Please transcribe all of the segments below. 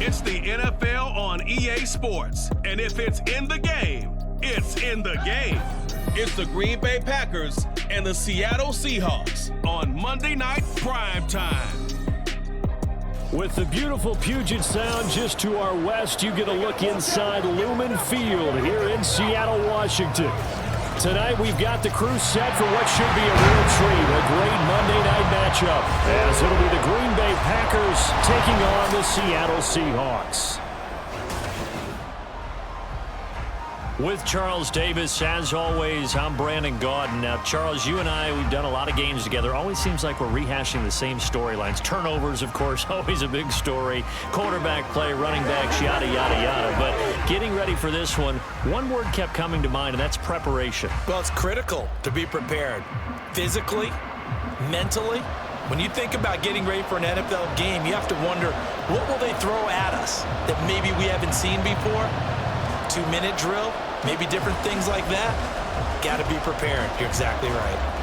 It's the NFL on EA Sports. And if it's in the game, it's in the game. It's the Green Bay Packers and the Seattle Seahawks on Monday Night Prime Time. With the beautiful Puget Sound just to our west, you get a look inside Lumen Field here in Seattle, Washington. Tonight, we've got the crew set for what should be a real treat, a great Monday night matchup, as it'll be the Green Bay Packers taking on the Seattle Seahawks. With Charles Davis, as always, I'm Brandon Gaudin. Now, Charles, you and I, we've done a lot of games together. Always seems like we're rehashing the same storylines. Turnovers, of course, always a big story. Quarterback play, running backs, yada, yada, yada. But getting ready for this one word kept coming to mind, and that's preparation. Well, it's critical to be prepared. Physically, mentally. When you think about getting ready for an NFL game, you have to wonder, what will they throw at us that maybe we haven't seen before? 2-minute drill? Maybe different things like that. Got to be prepared. You're exactly right.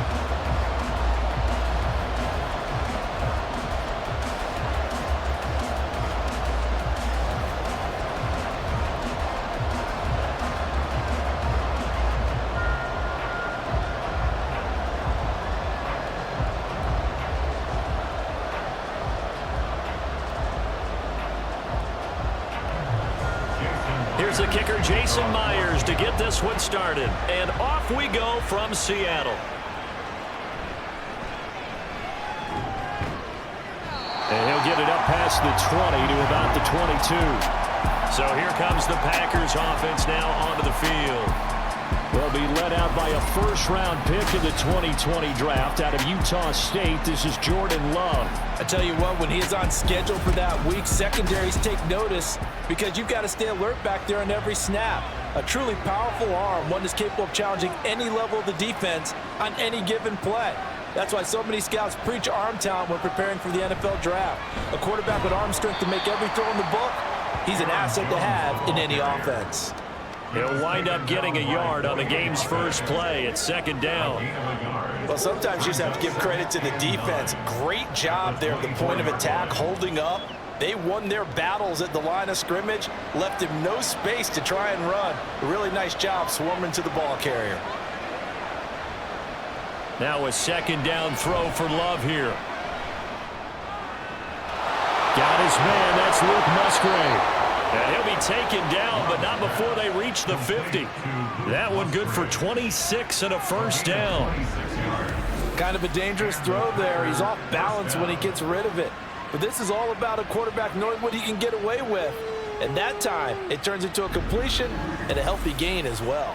Here's the kicker, Jason Myers, to get this one started. And off we go from Seattle. And he'll get it up past the 20 to about the 22. So here comes the Packers offense now onto the field. They'll be led out by a first-round pick in the 2020 draft out of Utah State. This is Jordan Love. I tell you what, when he is on schedule for that week, secondaries take notice because you've got to stay alert back there on every snap. A truly powerful arm, one that's capable of challenging any level of the defense on any given play. That's why so many scouts preach arm talent when preparing for the NFL draft. A quarterback with arm strength to make every throw in the book, he's an asset to have in any offense. He'll wind up getting a yard on the game's first play at second down. Well, sometimes you just have to give credit to the defense. Great job there at the point of attack, holding up. They won their battles at the line of scrimmage, left him no space to try and run. A really nice job swarming to the ball carrier. Now a second down throw for Love here. Got his man, that's Luke Musgrave. And he'll be taken down, but not before they reach the 50. That one good for 26 and a first down. Kind of a dangerous throw there. He's off balance when he gets rid of it. But this is all about a quarterback knowing what he can get away with. And that time, it turns into a completion and a healthy gain as well.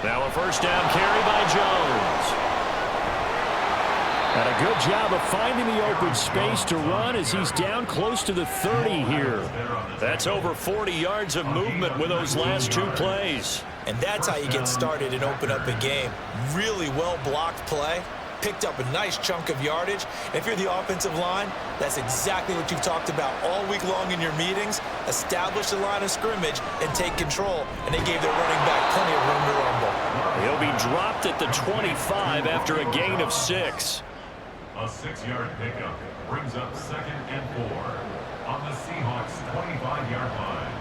Now a first down carry by Jones. And a good job of finding the open space to run as he's down close to the 30 here. That's over 40 yards of movement with those last two plays. And that's how you get started and open up a game. Really well-blocked play. Picked up a nice chunk of yardage. If you're the offensive line, that's exactly what you've talked about all week long in your meetings. Establish the line of scrimmage and take control. And they gave their running back plenty of room to rumble. He'll be dropped at the 25 after a gain of 6. A 6-yard pickup brings up 2nd and 4 on the Seahawks' 25-yard line.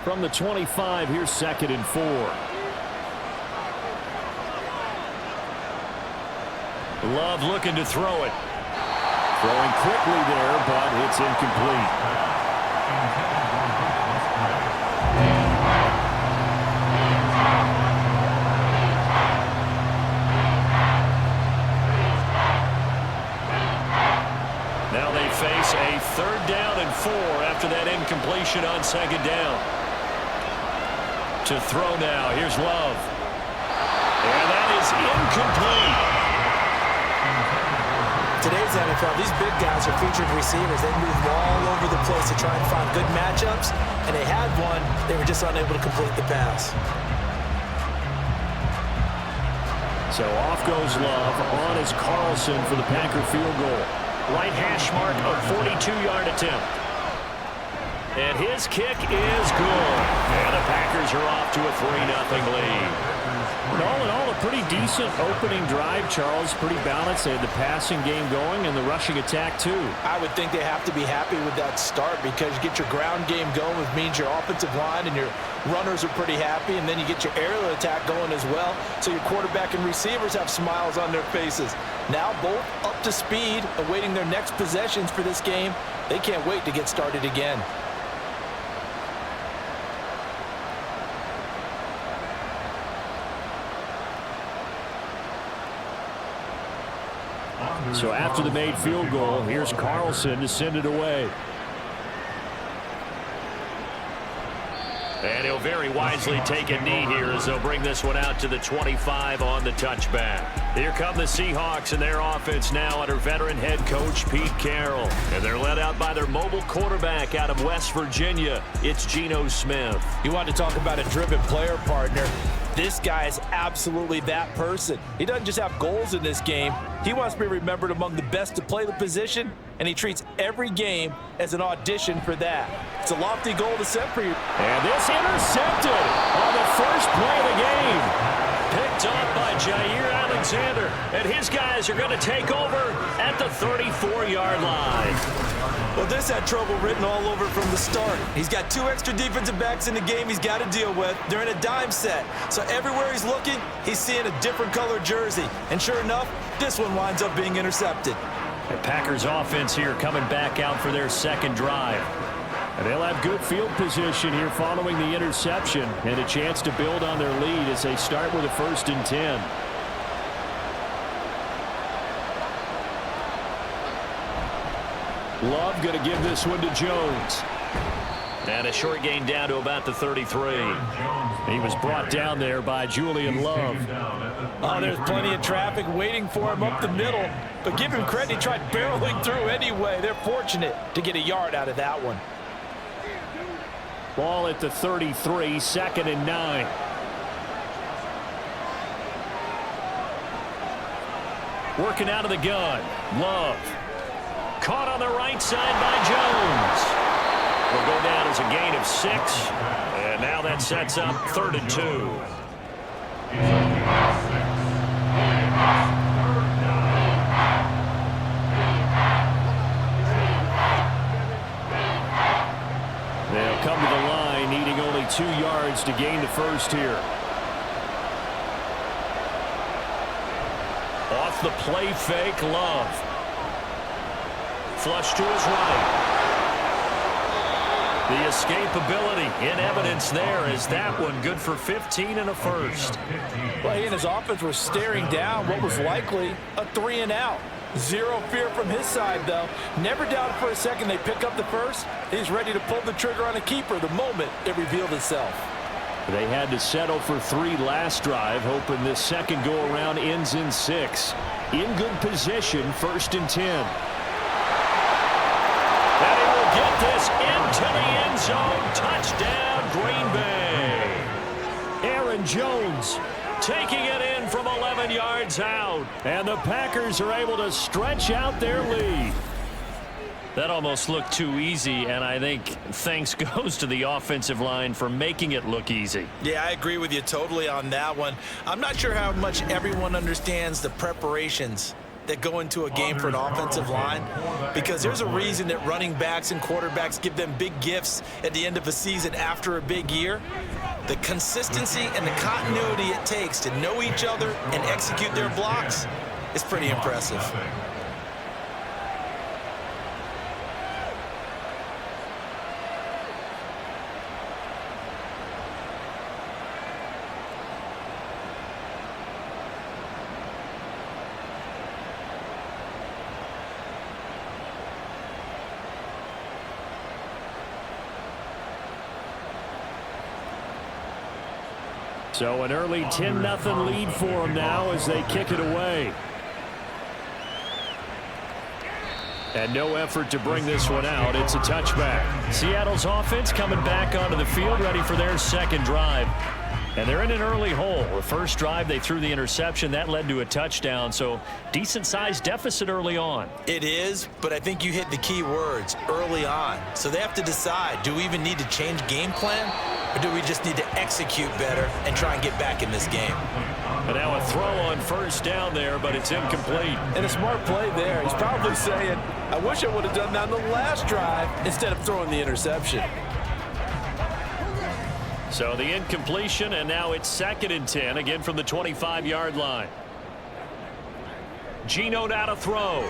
From the 25, here's 2nd and 4. Love looking to throw it. Throwing quickly there, but it's incomplete. Now they face a 3rd down and 4 after that incompletion on 2nd down. To throw now, here's Love. And that is incomplete. Today's NFL, these big guys are featured receivers. They move all over the place to try and find good matchups, and they had one. They were just unable to complete the pass. So off goes Love. On is Carlson for the Packer field goal. Right hash mark of 42-yard attempt. And his kick is good. And the Packers are off to a 3-0 lead. And all in all, a pretty decent opening drive, Charles. Pretty balanced. They had the passing game going and the rushing attack, too. I would think they have to be happy with that start because you get your ground game going, which means your offensive line and your runners are pretty happy, and then you get your aerial attack going as well, so your quarterback and receivers have smiles on their faces. Now both up to speed, awaiting their next possessions for this game. They can't wait to get started again. So after the made field goal, here's Carlson to send it away. And he'll very wisely take a knee here as they'll bring this one out to the 25 on the touchback. Here come the Seahawks and their offense now under veteran head coach Pete Carroll. And they're led out by their mobile quarterback out of West Virginia. It's Geno Smith. You want to talk about a driven player, partner. This guy is absolutely that person. He doesn't just have goals in this game. He wants to be remembered among the best to play the position, and he treats every game as an audition for that. It's a lofty goal to set for you. And this intercepted on the first play of the game. Picked up by Jair Alexander, and his guys are going to take over at the 34-yard line. Well, this had trouble written all over from the start. He's got 2 extra defensive backs in the game he's got to deal with. They're in a dime set, so everywhere he's looking, he's seeing a different color jersey. And sure enough, this one winds up being intercepted. The Packers offense here coming back out for their second drive. And they'll have good field position here following the interception and a chance to build on their lead as they start with a 1st and 10. Love going to give this one to Jones. And a short gain down to about the 33. He was brought down there by Julian Love. Oh, there's plenty of traffic waiting for him up the middle. But give him credit, he tried barreling through anyway. They're fortunate to get a yard out of that one. Ball at the 33, 2nd and 9. Working out of the gun. Love. Caught on the right side by Jones. Will go down as a gain of 6. And now that sets up 3rd and 2. They'll come to the line, needing only 2 yards to gain the first here. Off the play fake, Love. Flush to his right. The escapability in evidence there is that one good for 15 and a first. Well, he and his offense were staring down what was likely a 3-and-out. Zero fear from his side, though. Never doubted for a second they pick up the first. He's ready to pull the trigger on a keeper the moment it revealed itself. They had to settle for 3 last drive, hoping this second go-around ends in 6. In good position, 1st and 10. And he will get this into the end zone. Touchdown, Green Bay. Aaron Jones taking it in from 11 yards out. And the Packers are able to stretch out their lead. That almost looked too easy, and I think thanks goes to the offensive line for making it look easy. Yeah, I agree with you totally on that one. I'm not sure how much everyone understands the preparations that go into a game for an offensive line, because there's a reason that running backs and quarterbacks give them big gifts at the end of a season after a big year. The consistency and the continuity it takes to know each other and execute their blocks is pretty impressive. So an early 10-0 lead for them now as they kick it away. And no effort to bring this one out. It's a touchback. Seattle's offense coming back onto the field, ready for their second drive. And they're in an early hole. The first drive, they threw the interception. That led to a touchdown, so decent-sized deficit early on. It is, but I think you hit the key words, early on. So they have to decide, do we even need to change game plan, or do we just need to execute better and try and get back in this game? And now a throw on first down there, but it's incomplete. And a smart play there. He's probably saying, I wish I would have done that on the last drive instead of throwing the interception. So the incompletion, and now it's 2nd and 10, again from the 25-yard line. Geno now to throw.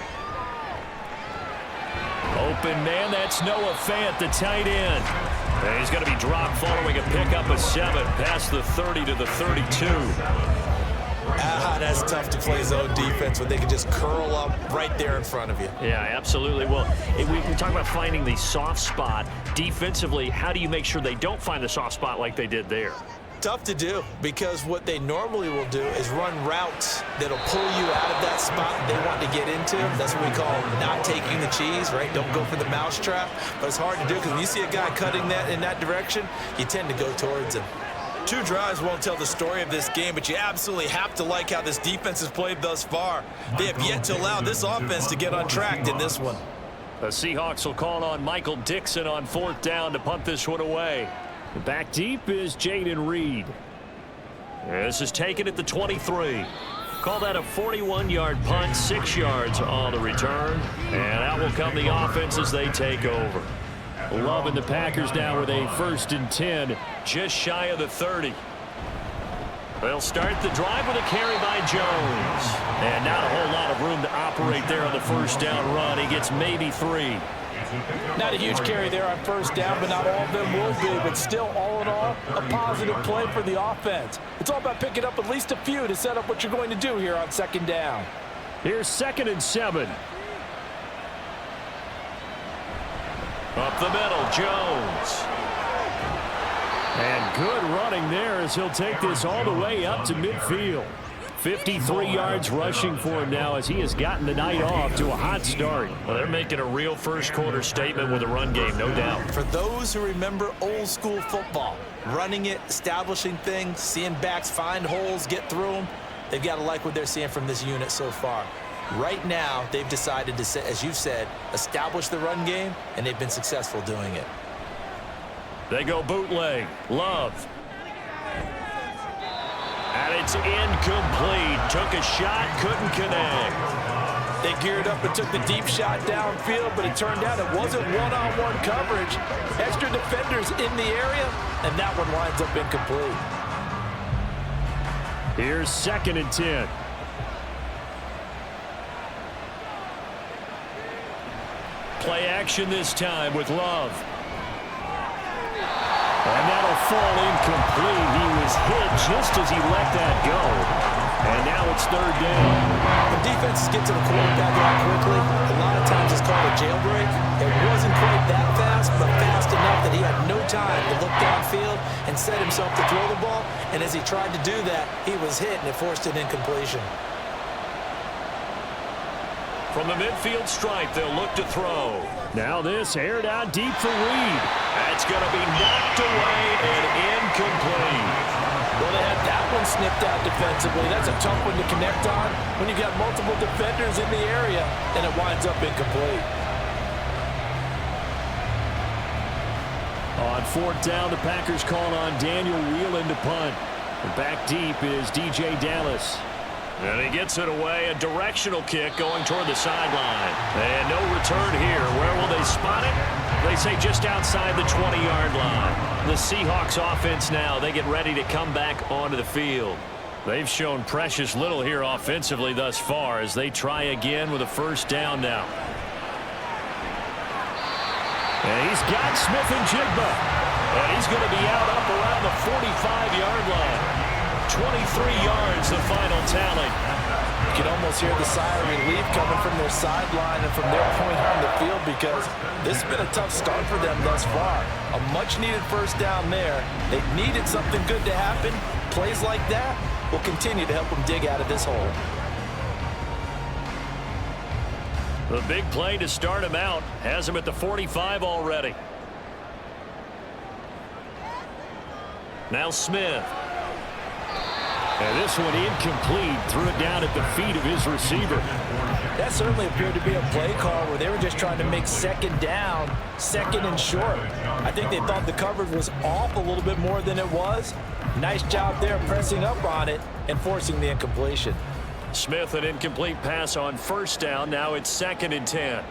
Open man, that's Noah Fant, the tight end. And he's going to be dropped following a pickup of 7 past the 30 to the 32. That's tough to play zone defense when they can just curl up right there in front of you. Yeah, absolutely. Well, we talk about finding the soft spot. Defensively, how do you make sure they don't find the soft spot like they did there? Tough to do, because what they normally will do is run routes that'll pull you out of that spot they want to get into. That's what we call not taking the cheese, right? Don't go for the mousetrap. But it's hard to do because when you see a guy cutting that in that direction, you tend to go towards him. 2 drives won't tell the story of this game, but you absolutely have to like how this defense has played thus far. They have yet to allow this offense to get untracked in this one. The Seahawks will call on Michael Dixon on 4th down to punt this one away. Back deep is Jaden Reed. This is taken at the 23. Call that a 41-yard punt, 6 yards on the return. And out will come the offense as they take over. Love and the Packers now with a 1st and 10, just shy of the 30. They'll start the drive with a carry by Jones. And not a whole lot of room to operate there on the 1st down run. He gets maybe 3. Not a huge carry there on 1st down, but not all of them will be. But still, all in all, a positive play for the offense. It's all about picking up at least a few to set up what you're going to do here on 2nd down. Here's 2nd and 7. Up the middle, Jones. And good running there as he'll take this all the way up to midfield. 53 yards rushing for him now as he has gotten the night off to a hot start. Well, they're making a real first-quarter statement with a run game, no doubt. For those who remember old-school football, running it, establishing things, seeing backs find holes, get through them, they've got to like what they're seeing from this unit so far. Right now, they've decided to, as you've said, establish the run game, and they've been successful doing it. They go bootleg. Love. And it's incomplete. Took a shot, couldn't connect. They geared up and took the deep shot downfield, but it turned out it wasn't one-on-one coverage. Extra defenders in the area, and that one winds up incomplete. Here's 2nd and 10. Play action this time with Love. And that'll fall incomplete. He was hit just as he let that go. And now it's 3rd down. When defenses get to the quarterback out quickly, a lot of times it's called a jailbreak. It wasn't quite that fast, but fast enough that he had no time to look downfield and set himself to throw the ball. And as he tried to do that, he was hit, and it forced an incompletion. From the midfield stripe, they'll look to throw. Now this aired out deep for Reed. That's going to be knocked away and incomplete. Well, they had that one snipped out defensively. That's a tough one to connect on when you've got multiple defenders in the area, and it winds up incomplete. On 4th down, the Packers call on Daniel Whelan to punt. And back deep is DJ Dallas. And he gets it away, a directional kick going toward the sideline. And no return here. Where will they spot it? They say just outside the 20-yard line. The Seahawks offense now, they get ready to come back onto the field. They've shown precious little here offensively thus far as they try again with a 1st down now. And he's got Smith-Njigba. And he's going to be out up around the 45-yard line. 23 yards, the final tally. You can almost hear the sigh of relief coming from their sideline and from their point on the field because this has been a tough start for them thus far. A much-needed 1st down there. They needed something good to happen. Plays like that will continue to help them dig out of this hole. The big play to start him out has him at the 45 already. Now Smith. And this one incomplete. Threw it down at the feet of his receiver. That certainly appeared to be a play call where they were just trying to make second down, second and short. I think they thought the coverage was off a little bit more than it was. Nice job there pressing up on it and forcing the incompletion. Smith, an incomplete pass on first down. Now it's 2nd and 10.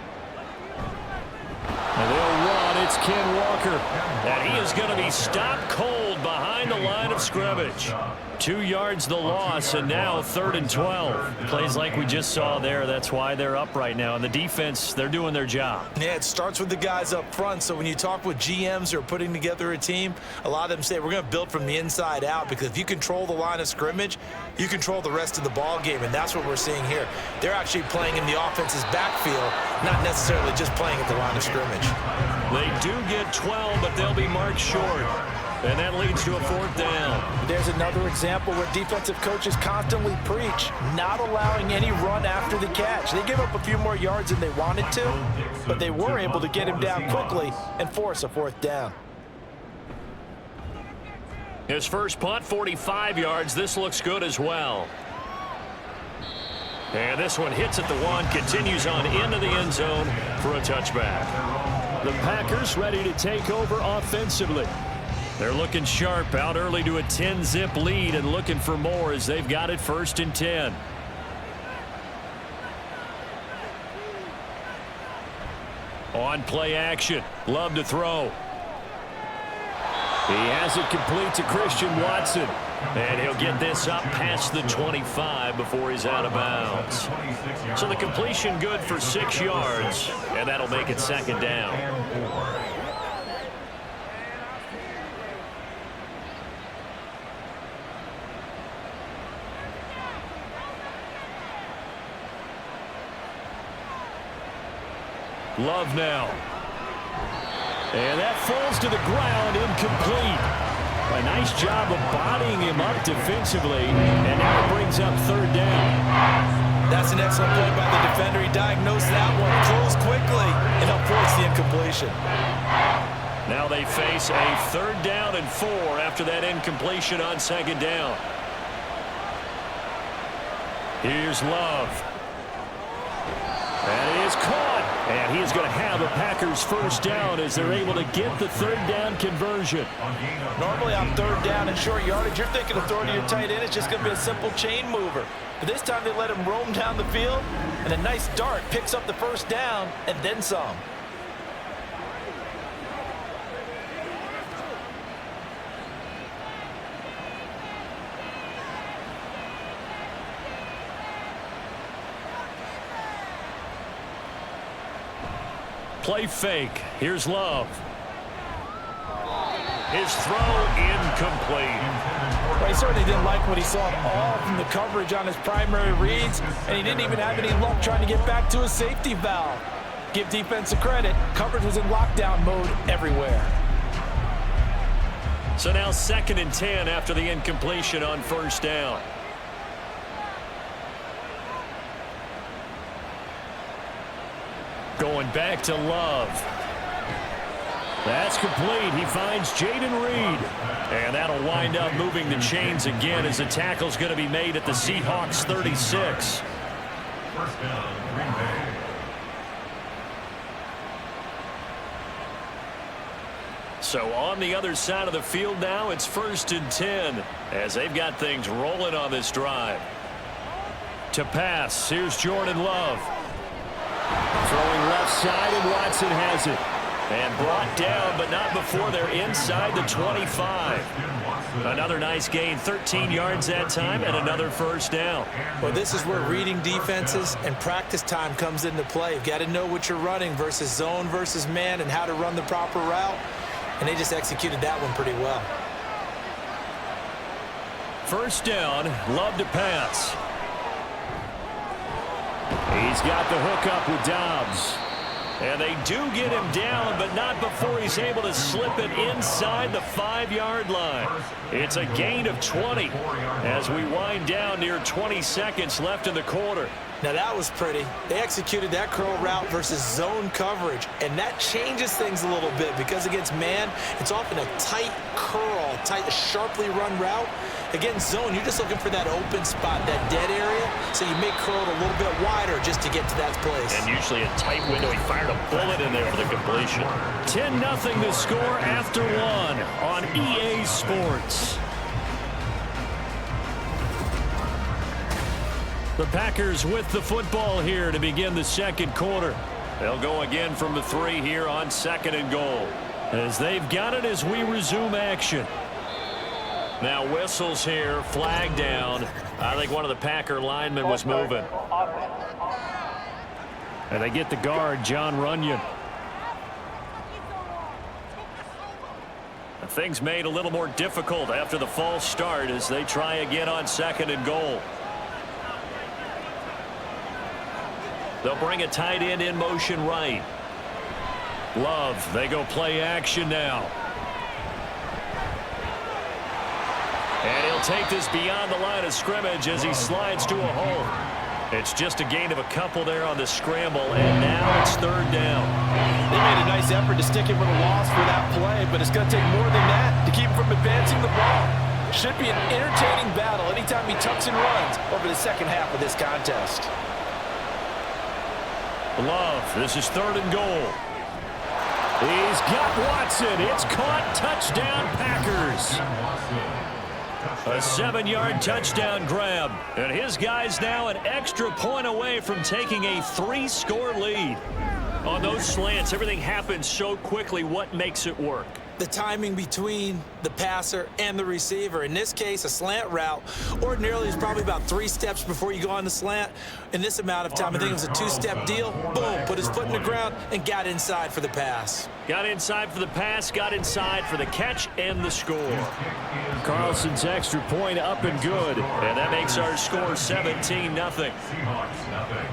And they'll run. It's Ken Walker. And he is going to be stopped cold behind the line of scrimmage. 2 yards the loss, and now 3rd and 12. Plays like we just saw there. That's why they're up right now. And the defense, they're doing their job. Yeah, it starts with the guys up front. So when you talk with GMs who are putting together a team, a lot of them say we're going to build from the inside out, because if you control the line of scrimmage, you control the rest of the ball game, and that's what we're seeing here. They're actually playing in the offense's backfield, not necessarily just playing at the line of scrimmage. They do get 12, but they'll be marked short. And that leads to a 4th down. There's another example where defensive coaches constantly preach not allowing any run after the catch. They give up a few more yards than they wanted to, but they were able to get him down quickly and force a 4th down. His first punt, 45 yards. This looks good as well. And this one hits at the 1, continues on into the end zone for a touchback. The Packers ready to take over offensively. They're looking sharp, out early to a 10-zip lead and looking for more as they've got it 1st and 10. On play action, Love to throw. He has it complete to Christian Watson. And he'll get this up past the 25 before he's out of bounds. So the completion good for 6 yards, and that'll make it 2nd down. Love now. And that falls to the ground, incomplete. A nice job of bodying him up defensively, and now it brings up 3rd down. That's an excellent play by the defender. He diagnosed that one, closed quickly, and helped force the incompletion. Now they face a 3rd down and 4 after that incompletion on 2nd down. Here's Love. And it is caught. And he is going to have a Packers 1st down as they're able to get the 3rd down conversion. Normally on 3rd down and short yardage, you're thinking of throwing to your tight end. It's just going to be a simple chain mover. But this time they let him roam down the field, and a nice dart picks up the 1st down and then some. Play fake. Here's Love. His throw incomplete. Well, he certainly didn't like what he saw at all from the coverage on his primary reads, and he didn't even have any luck trying to get back to his safety valve. Give defense a credit. Coverage was in lockdown mode everywhere. So now 2nd and 10 after the incompletion on 1st down. Going back to Love. That's complete. He finds Jaden Reed. And that'll wind up moving the chains again as the tackle's going to be made at the Seahawks 36. 1st down, Green Bay. So on the other side of the field now, it's 1st and 10 as they've got things rolling on this drive. To pass, here's Jordan Love. Throwing left side, and Watson has it. And brought down, but not before they're inside the 25. Another nice gain, 13 yards that time, and another 1st down. Well, this is where reading defenses and practice time comes into play. You've got to know what you're running versus zone versus man and how to run the proper route. And they just executed that one pretty well. 1st down, Love to pass. He's got the hook up with Dobbs. And they do get him down, but not before he's able to slip it inside the 5-yard line. It's a gain of 20 as we wind down near 20 seconds left in the quarter. Now that was pretty. They executed that curl route versus zone coverage, and that changes things a little bit because against man, it's often a tight curl, tight, sharply run route. Against zone, you're just looking for that open spot, that dead area, so you may curl it a little bit wider just to get to that place. And usually a tight window. He fired a bullet in there for the completion. 10-0 the score after one on EA Sports. The Packers with the football here to begin the second quarter. They'll go again from the 3 here on 2nd and goal. As they've got it as we resume action. Now whistles here, flag down. I think one of the Packer linemen was moving. And they get the guard, John Runyon. Things made a little more difficult after the false start as they try again on 2nd and goal. They'll bring a tight end in motion right. Love, they go play action now. And he'll take this beyond the line of scrimmage as he slides to a hole. It's just a gain of a couple there on the scramble, and now it's 3rd down. They made a nice effort to stick him with a loss for that play, but it's going to take more than that to keep him from advancing the ball. Should be an entertaining battle anytime he tucks and runs over the second half of this contest. Love, this is 3rd and goal. He's got Watson. It's caught. Touchdown, Packers. A 7-yard touchdown grab. And his guys now an extra point away from taking a 3-score lead. On those slants, everything happens so quickly. What makes it work? The timing between the passer and the receiver. In this case, a slant route ordinarily is probably about 3 steps before you go on the slant. In this amount of time, I think it was a 2-step deal. Boom, put his foot in the ground and got inside for the pass. Got inside for the pass, got inside for the catch and the score. Carlson's extra point up and good. And that makes our score 17-0. Seahawks nothing.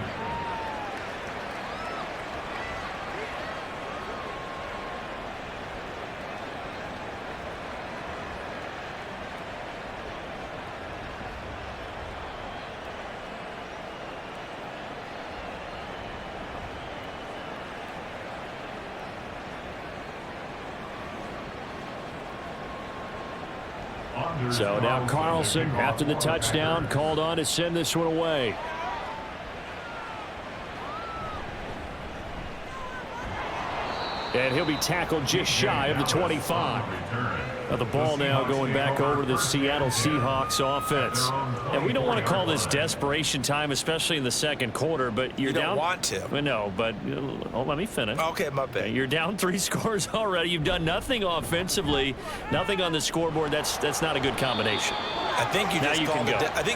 So now Carlson, after the touchdown, called on to send this one away. And he'll be tackled just shy of the 25. Now the ball now going back over to the Seattle Seahawks offense. And we don't want to call this desperation time, especially in the second quarter, but you're down. You don't want to. No, but let me finish. Okay, my bad. You're down 3 scores already. You've done nothing offensively, nothing on the scoreboard. That's not a good combination. I think you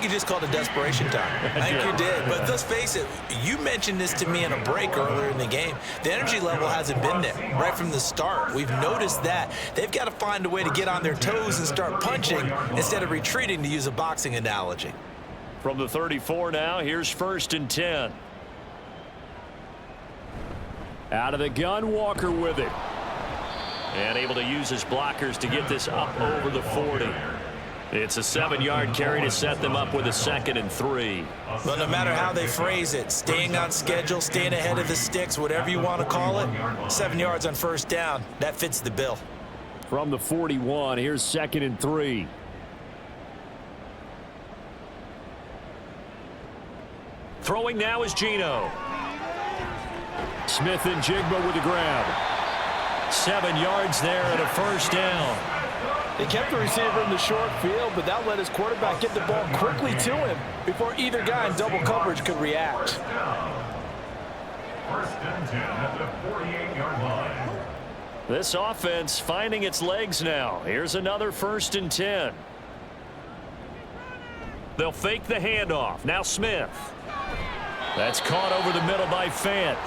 just called it desperation time. I think you did. But let's face it, you mentioned this to me in a break earlier in the game. The energy level hasn't been there right from the start. We've noticed that. They've got to find a way to get on their toes and start punching instead of retreating, to use a boxing analogy. From the 34 now, here's 1st and 10. Out of the gun, Walker with it. And able to use his blockers to get this up over the 40. It's a 7-yard carry to set them up with a 2nd and 3. Well, no matter how they phrase it, staying on schedule, staying ahead of the sticks, whatever you want to call it, 7 yards on 1st down, that fits the bill. From the 41, here's 2nd and 3. Throwing now is Geno. Smith and Jigba with the grab. 7 yards there and a 1st down. They kept the receiver in the short field, but that let his quarterback get the ball quickly to him before either guy in double coverage could react. 1st and 10 at the 48-yard line. This offense finding its legs now. Here's another 1st and 10. They'll fake the handoff. Now Smith. That's caught over the middle by Fant.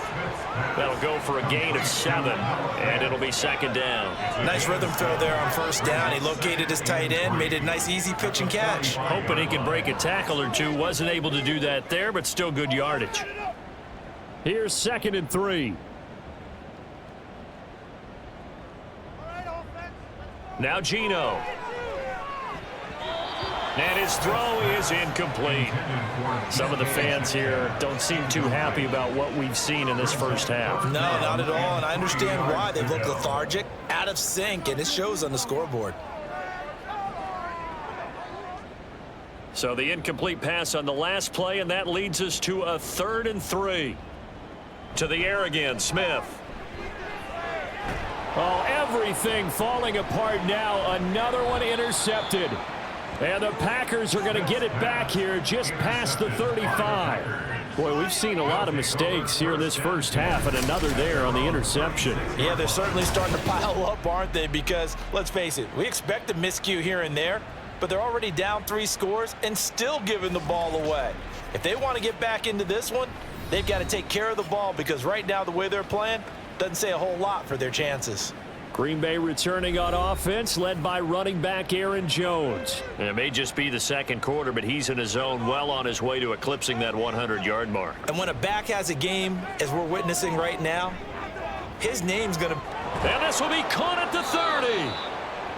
That'll go for a gain of 7, and it'll be 2nd down. Nice rhythm throw there on 1st down. He located his tight end, made it a nice, easy pitch and catch. Hoping he can break a tackle or two. Wasn't able to do that there, but still good yardage. Here's 2nd and 3. Now Geno. And his throw is incomplete. Some of the fans here don't seem too happy about what we've seen in this first half. No, not at all, and I understand why. They look lethargic, out of sync, and it shows on the scoreboard. So the incomplete pass on the last play, and that leads us to a 3rd and 3. To the air again, Smith. Oh, everything falling apart now. Another one intercepted. And the Packers are going to get it back here just past the 35. Boy, we've seen a lot of mistakes here in this first half, and another there on the interception. Yeah, they're certainly starting to pile up, aren't they? Because, let's face it, we expect a miscue here and there, but they're already down 3 scores and still giving the ball away. If they want to get back into this one, they've got to take care of the ball, because right now the way they're playing doesn't say a whole lot for their chances. Green Bay returning on offense, led by running back Aaron Jones. It may just be the 2nd quarter, but he's in his zone, well on his way to eclipsing that 100-yard mark. And when a back has a game, as we're witnessing right now, his name's going to... And this will be caught at the 30.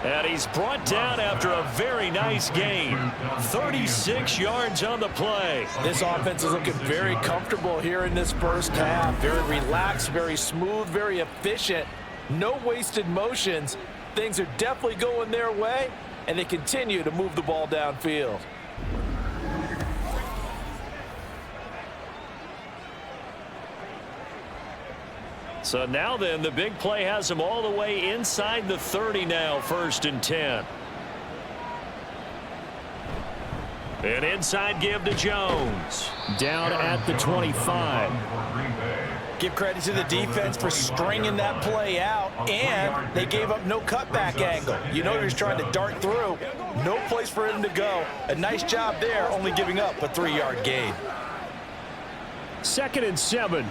And he's brought down after a very nice gain. 36 yards on the play. This offense is looking very comfortable here in this first half. Very relaxed, very smooth, very efficient. No wasted motions. Things are definitely going their way, and they continue to move the ball downfield. So now then, the big play has him all the way inside the 30 now, 1st and 10. An inside give to Jones. Down at the 25. Give credit to the defense for stringing that play out, and they gave up no cutback angle. You know he was trying to dart through. No place for him to go. A nice job there, only giving up a 3-yard gain. 2nd and 7.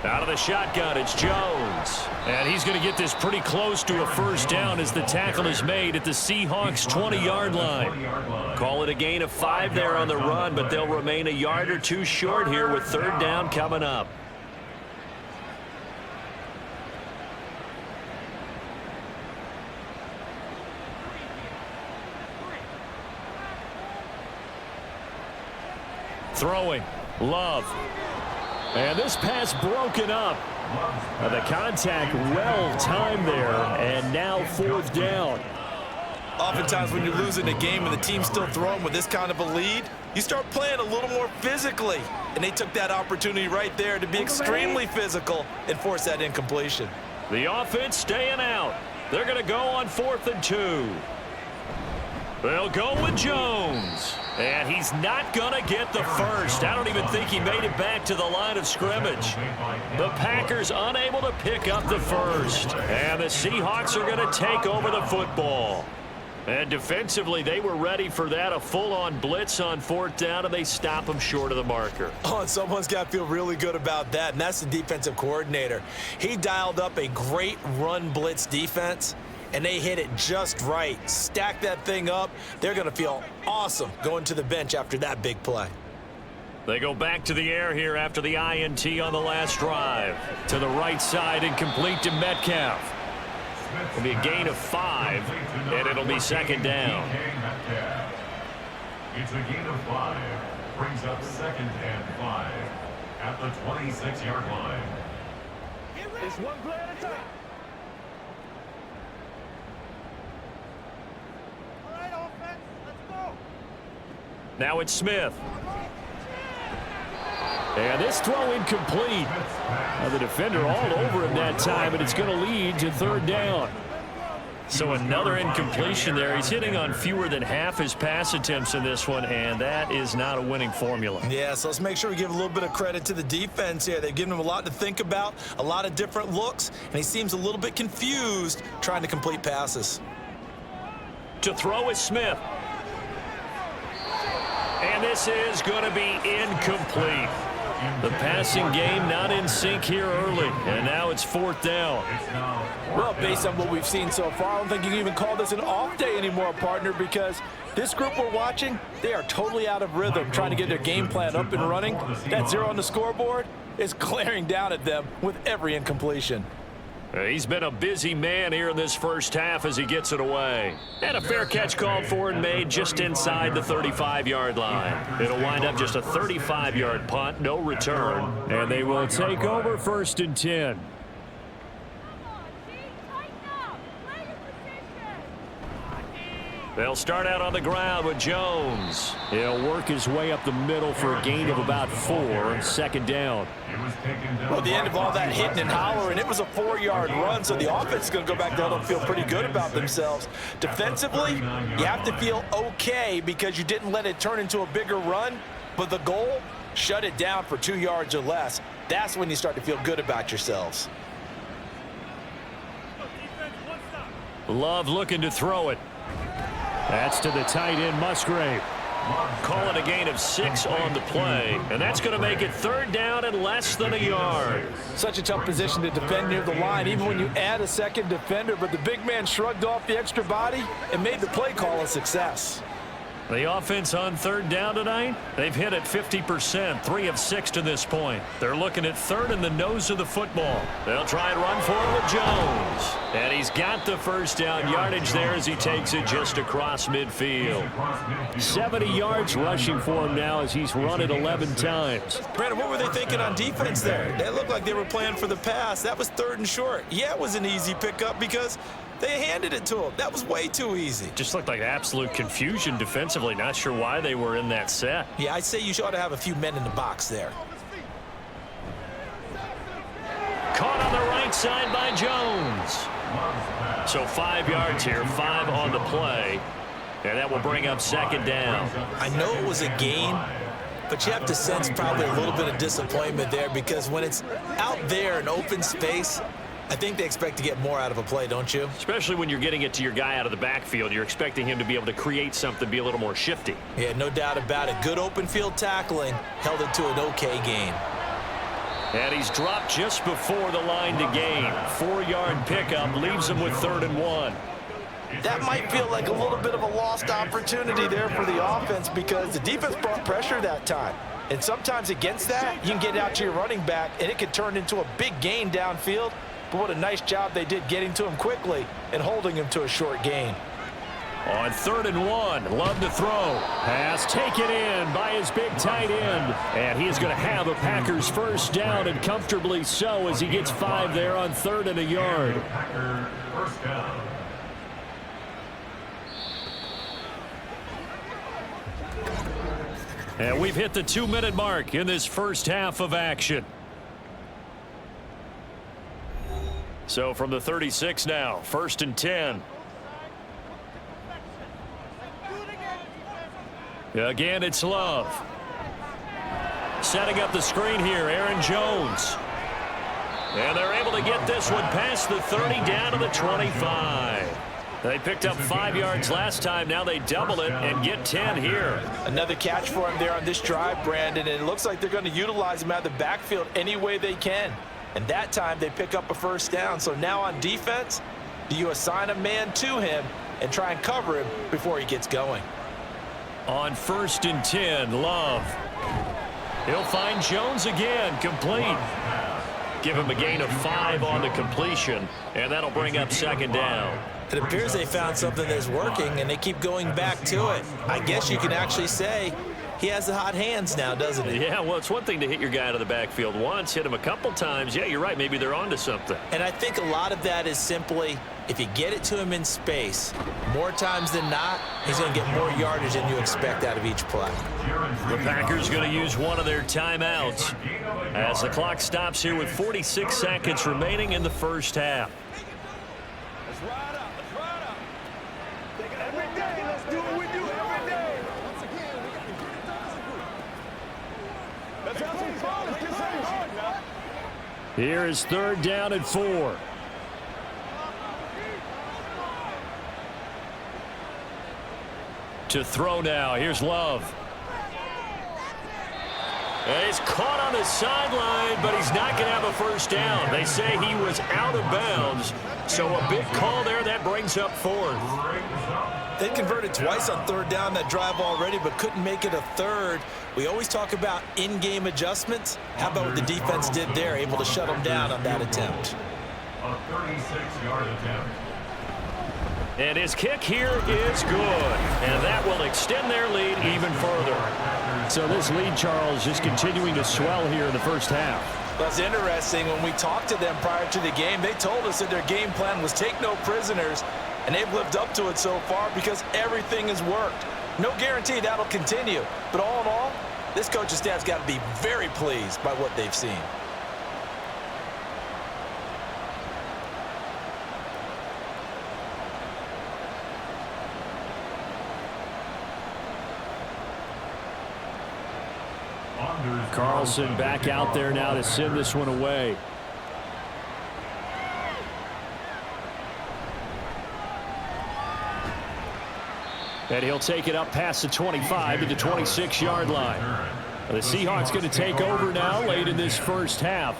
Out of the shotgun, it's Jones. And he's going to get this pretty close to a 1st down as the tackle is made at the Seahawks' 20-yard line. Call it a gain of 5 there on the run, but they'll remain a yard or 2 short here with 3rd down coming up. Throwing, Love. And this pass broken up. The contact well timed there, and now 4th down. Oftentimes when you're losing a game and the team's still throwing with this kind of a lead, you start playing a little more physically. And they took that opportunity right there to be extremely physical and force that incompletion. The offense staying out. They're going to go on 4th and 2. They'll go with Jones. And he's not going to get the first. I don't even think he made it back to the line of scrimmage. The Packers unable to pick up the first. And the Seahawks are going to take over the football. And defensively, they were ready for that, a full-on blitz on 4th down, and they stop them short of the marker. Oh, and someone's got to feel really good about that, and that's the defensive coordinator. He dialed up a great run blitz defense, and they hit it just right. Stack that thing up. They're going to feel awesome going to the bench after that big play. They go back to the air here after the INT on the last drive. To the right side and complete to Metcalf. It'll be a gain of 5, and it'll be 2nd down. It's a gain of 5. Brings up 2nd and 5 at the 26-yard line. It's one play at a time. All right, offense, let's go. Now it's Smith. And this throw incomplete. Now the defender all over him that time, and it's going to lead to 3rd down. So another incompletion there. He's hitting on fewer than half his pass attempts in this one, and that is not a winning formula. Yeah, so let's make sure we give a little bit of credit to the defense here. They've given him a lot to think about, a lot of different looks, and he seems a little bit confused trying to complete passes. To throw is Smith. And this is going to be incomplete. The passing game not in sync here early, and now it's 4th down. Well, based on what we've seen so far, I don't think you can even call this an off day anymore, partner, because this group we're watching, they are totally out of rhythm, trying to get their game plan up and running. That 0 on the scoreboard is glaring down at them with every incompletion. He's been a busy man here in this first half as he gets it away. And a fair catch called for and made just inside the 35-yard line. It'll wind up just a 35-yard punt, no return. And they will take over 1st and 10. They'll start out on the ground with Jones. He'll work his way up the middle for a gain of about 4. Second down. Well, the end of all that hitting and hollering, it was a 4-yard run, so the offense is going to go back down and feel pretty good about themselves. Defensively, you have to feel okay because you didn't let it turn into a bigger run, but the goal, shut it down for 2 yards or less. That's when you start to feel good about yourselves. Love looking to throw it. That's to the tight end, Musgrave. Calling a gain of 6 on the play, and that's going to make it 3rd down and less than a yard. Such a tough position to defend near the line, even when you add a second defender, but the big man shrugged off the extra body and made the play call a success. The offense on 3rd down tonight, they've hit at 50%, 3 of 6 to this point. They're looking at 3rd in the nose of the football. They'll try and run for it with Jones. And he's got the first down yardage there as he takes it just across midfield. 70 yards rushing for him now as he's run it 11 times. Brandon, what were they thinking on defense there? They looked like they were playing for the pass. That was 3rd and short. Yeah, it was an easy pickup because they handed it to him. That was way too easy. Just looked like absolute confusion defensively. Not sure why they were in that set. Yeah, I'd say you ought to have a few men in the box there. Caught on the right side by Jones. So 5 yards here, 5 on the play. And that will bring up 2nd down. I know it was a gain, but you have to sense probably a little bit of disappointment there because when it's out there in open space, I think they expect to get more out of a play, don't you? Especially when you're getting it to your guy out of the backfield. You're expecting him to be able to create something, be a little more shifty. Yeah, no doubt about it. Good open field tackling held it to an okay gain. And he's dropped just before the line to gain. 4-yard pickup leaves him with 3rd and 1. That might feel like a little bit of a lost opportunity there for the offense because the defense brought pressure that time. And sometimes against that, you can get it out to your running back, and it could turn into a big gain downfield. But what a nice job they did getting to him quickly and holding him to a short gain. On 3rd and 1, Love to throw. Pass taken in by his big tight end. And he is going to have a Packers first down, and comfortably so as he gets 5 there on 3rd and a yard. First down. And we've hit the 2-minute mark in this first half of action. So from the 36 now, 1st and 10. Again, it's Love. Setting up the screen here, Aaron Jones. And they're able to get this one past the 30 down to the 25. They picked up 5 yards last time. Now they double it and get 10 here. Another catch for him there on this drive, Brandon, and it looks like they're going to utilize him out of the backfield any way they can. And that time they pick up a first down. So now on defense, do you assign a man to him and try and cover him before he gets going? On 1st and 10, Love. He'll find Jones again, complete. Give him a gain of 5 on the completion, and that'll bring up 2nd down. It appears they found something that's working, and they keep going back to it. I guess you can actually say he has the hot hands now, doesn't he? Yeah, well, it's one thing to hit your guy out of the backfield once, hit him a couple times. Yeah, you're right. Maybe they're onto something. And I think a lot of that is simply if you get it to him in space, more times than not, he's going to get more yardage than you expect out of each play. The Packers going to use one of their timeouts as the clock stops here with 46 seconds remaining in the first half. Let's ride up. Let's ride up. Take it every day. Let's do what we do every day. Once again, we got to get it done as a group. Let's have some fun. Let's get some hard now. Here is 3rd down and 4. To throw now. Here's Love. And he's caught on the sideline, but he's not going to have a first down. They say he was out of bounds. So a big call there. That brings up 4th. They converted twice on 3rd down that drive already, but couldn't make it a 3rd. We always talk about in-game adjustments. How about what the defense did there, able to shut them down on that attempt? A 36-yard attempt. And his kick here is good. And that will extend their lead even further. So this lead, Charles, just continuing to swell here in the first half. That's interesting. When we talked to them prior to the game, they told us that their game plan was take no prisoners And they've lived up to it so far because everything has worked. No guarantee that'll continue. But all in all, this coaching staff's got to be very pleased by what they've seen. Carlson back out there now to send this one away. And he'll take it up past the 25 to the 26-yard line. The Seahawks going to take over now late in this first half.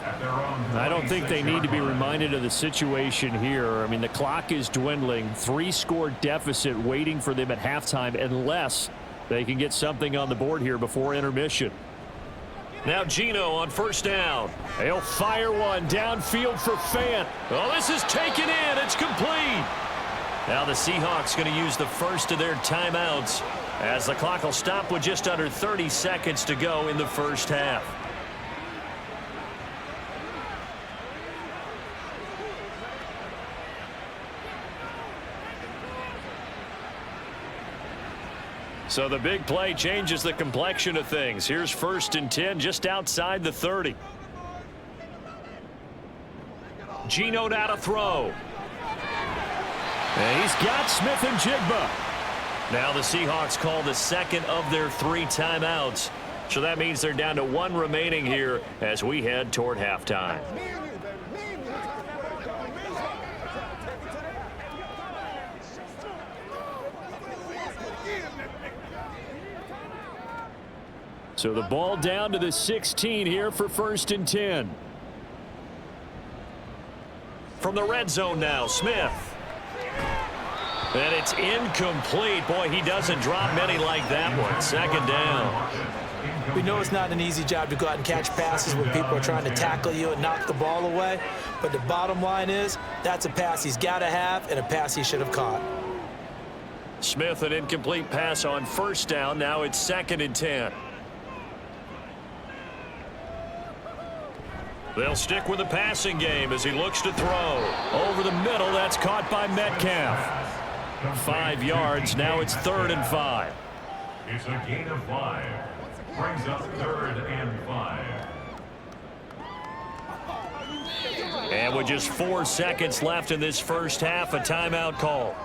I don't think they need to be reminded of the situation here. I mean, the clock is dwindling. 3-score deficit waiting for them at halftime unless they can get something on the board here before intermission. Now Geno on first down. He'll fire one downfield for Fant. Oh, this is taken in. It's complete. Now the Seahawks going to use the first of their timeouts as the clock will stop with just under 30 seconds to go in the first half. So the big play changes the complexion of things. Here's 1st and 10 just outside the 30. Geno now to throw. And he's got Smith and Jigba. Now the Seahawks call the second of their 3 timeouts. So that means they're down to 1 remaining here as we head toward halftime. So the ball down to the 16 here for 1st and 10. From the red zone now, Smith. And it's incomplete. Boy, he doesn't drop many like that one. 2nd down. We know it's not an easy job to go out and catch passes when people are trying to tackle you and knock the ball away. But the bottom line is, that's a pass he's got to have and a pass he should have caught. Smith, an incomplete pass on 1st down. Now it's 2nd and 10. They'll stick with the passing game as he looks to throw. Over the middle, that's caught by Metcalf. 5 yards, now it's 3rd and 5. It's a gain of 5. Brings up 3rd and 5. And with just 4 seconds left in this first half, a timeout call.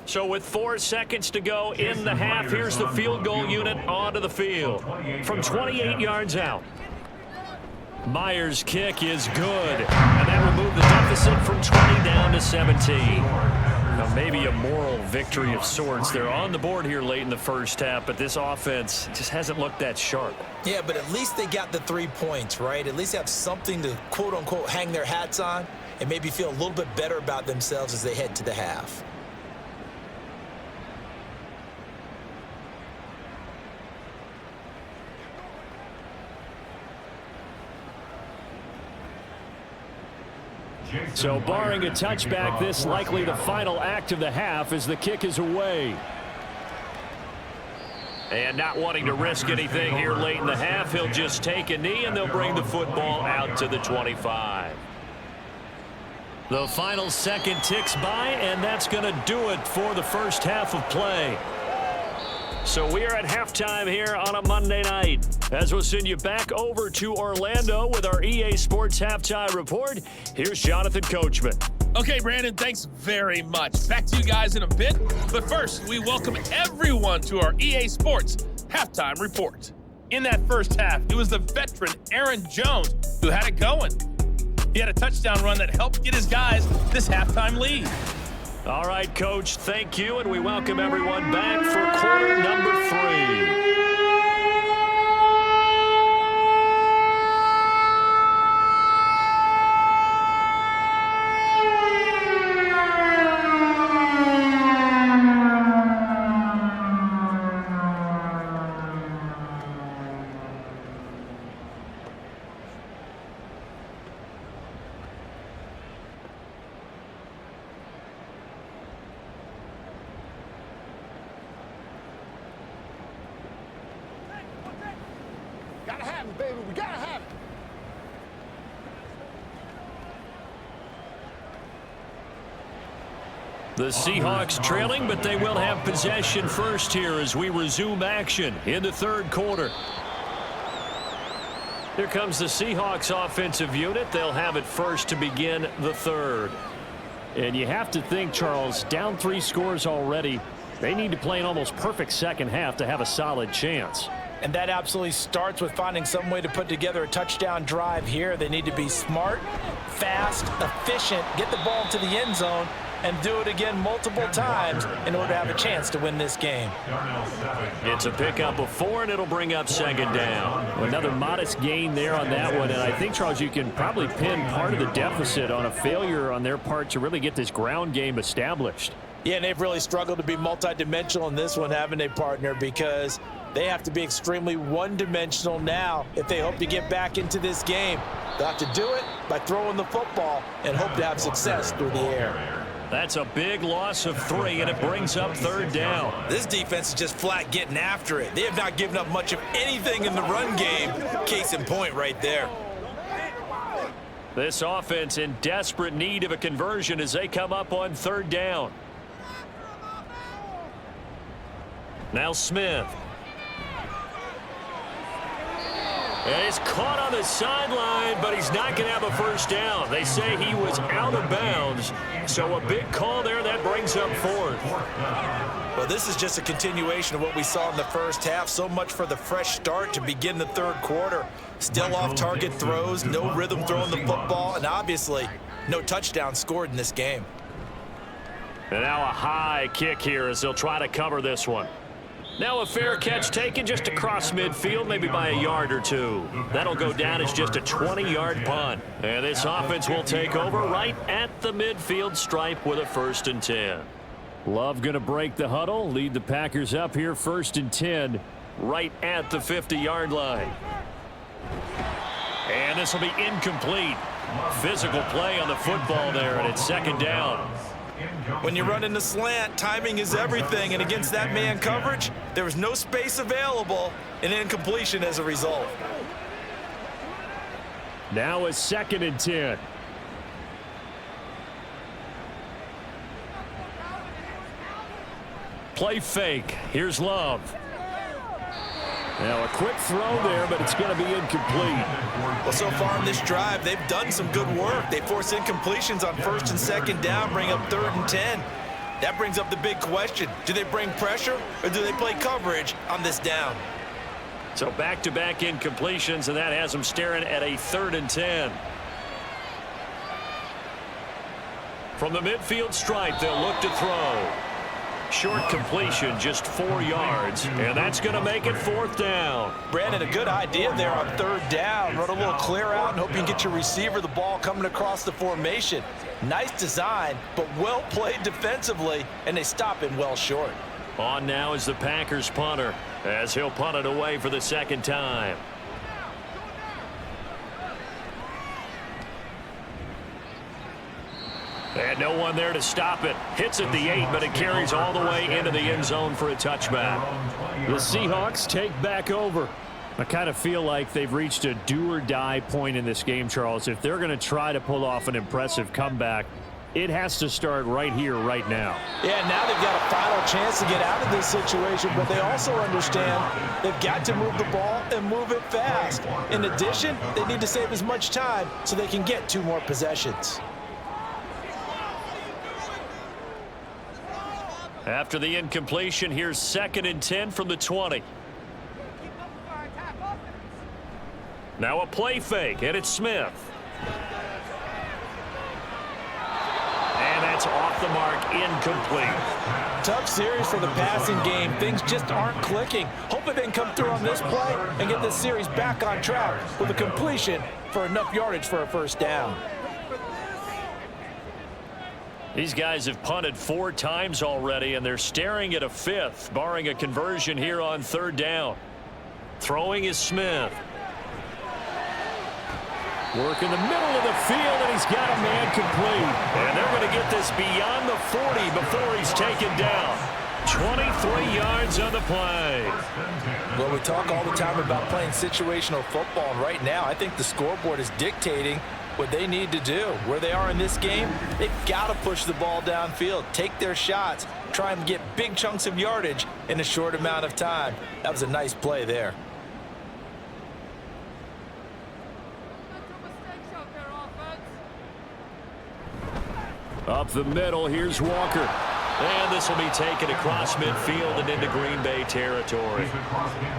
So with 4 seconds to go in the half, here's the field goal unit onto the field from 28 yards out. Myers' kick is good, and that will move the deficit from 20 down to 17. Now maybe a moral victory of sorts. They're on the board here late in the first half, but this offense just hasn't looked that sharp. Yeah, but at least they got the 3 points, right? At least have something to quote-unquote hang their hats on and maybe feel a little bit better about themselves as they head to the half. So barring a touchback, this likely the final act of the half as the kick is away. And not wanting to risk anything here late in the half, he'll just take a knee and they'll bring the football out to the 25. The final second ticks by, and that's going to do it for the first half of play. So we are at halftime here on a Monday night. As we'll send you back over to Orlando with our EA Sports Halftime Report, here's Jonathan Coachman. Okay, Brandon, thanks very much. Back to you guys in a bit. But first, we welcome everyone to our EA Sports Halftime Report. In that first half, it was the veteran Aaron Jones who had it going. He had a touchdown run that helped get his guys this halftime lead. All right, Coach, thank you, and we welcome everyone back for quarter number 3. it, baby. We gotta have it. The Seahawks trailing, but they will have possession first here as we resume action in the third quarter. Here comes the Seahawks offensive unit. They'll have it first to begin the third. And you have to think, Charles, down 3 scores already. They need to play an almost perfect second half to have a solid chance. And that absolutely starts with finding some way to put together a touchdown drive here. They need to be smart, fast, efficient, get the ball to the end zone, and do it again multiple times in order to have a chance to win this game. It's a pickup of 4, and it'll bring up second down. Another modest gain there on that one, and I think, Charles, you can probably pin part of the deficit on a failure on their part to really get this ground game established. Yeah, and they've really struggled to be multidimensional in this one, haven't they, partner? Because they have to be extremely one-dimensional now if they hope to get back into this game. They'll have to do it by throwing the football and hope to have success through the air. That's a big loss of 3, and it brings up third down. This defense is just flat getting after it. They have not given up much of anything in the run game. Case in point right there. This offense in desperate need of a conversion as they come up on third down. Now Smith. And he's caught on the sideline, but he's not going to have a first down. They say he was out of bounds, so a big call there. That brings up 4th. Well, this is just a continuation of what we saw in the first half. So much for the fresh start to begin the third quarter. Still off-target throws, no rhythm throwing the football, and obviously no touchdown scored in this game. And now a high kick here as they'll try to cover this one. Now a fair catch taken just across midfield, maybe by a yard or 2. That'll go down as just a 20-yard punt. And this offense will take over right at the midfield stripe with a 1st and 10. Love going to break the huddle, lead the Packers up here 1st and 10, right at the 50-yard line. And this will be incomplete. Physical play on the football there, and it's second down. When you run in the slant, timing is everything, and against that man coverage, there was no space available, and incompletion as a result. Now a 2nd and 10. Play fake. Here's Love. Now a quick throw there, but it's going to be incomplete. Well, so far in this drive, they've done some good work. They force incompletions on 1st and 2nd down, bring up 3rd and 10. That brings up the big question. Do they bring pressure or do they play coverage on this down? So back-to-back incompletions, and that has them staring at a 3rd and 10. From the midfield stripe, they'll look to throw. Short completion, just 4 yards, and that's going to make it 4th down. Brandon, a good idea there on 3rd down. Run a little clear out and hope you can get your receiver the ball coming across the formation. Nice design, but well played defensively, and they stop it well short. On now is the Packers punter, as he'll punt it away for the 2nd time. And no one there to stop it. Hits at the 8, but it carries all the way into the end zone for a touchback. The Seahawks take back over. I kind of feel like they've reached a do-or-die point in this game, Charles. If they're going to try to pull off an impressive comeback, it has to start right here, right now. Yeah, now they've got a final chance to get out of this situation, but they also understand they've got to move the ball and move it fast. In addition, they need to save as much time so they can get 2 more possessions. After the incompletion, here's 2nd and 10 from the 20. Now a play fake, and it's Smith. And that's off the mark, incomplete. Tough series for the passing game. Things just aren't clicking. Hope they can come through on this play and get this series back on track with a completion for enough yardage for a 1st down. These guys have punted 4 times already, and they're staring at a 5th, barring a conversion here on 3rd down. Throwing is Smith. Work in the middle of the field, and he's got a man complete. And they're going to get this beyond the 40 before he's taken down. 23 yards on the play. Well, we talk all the time about playing situational football, and right now I think the scoreboard is dictating what they need to do. Where they are in this game, they've got to push the ball downfield, take their shots, try and get big chunks of yardage in a short amount of time. That was a nice play there. Up the middle, here's Walker. And this will be taken across midfield and into Green Bay territory.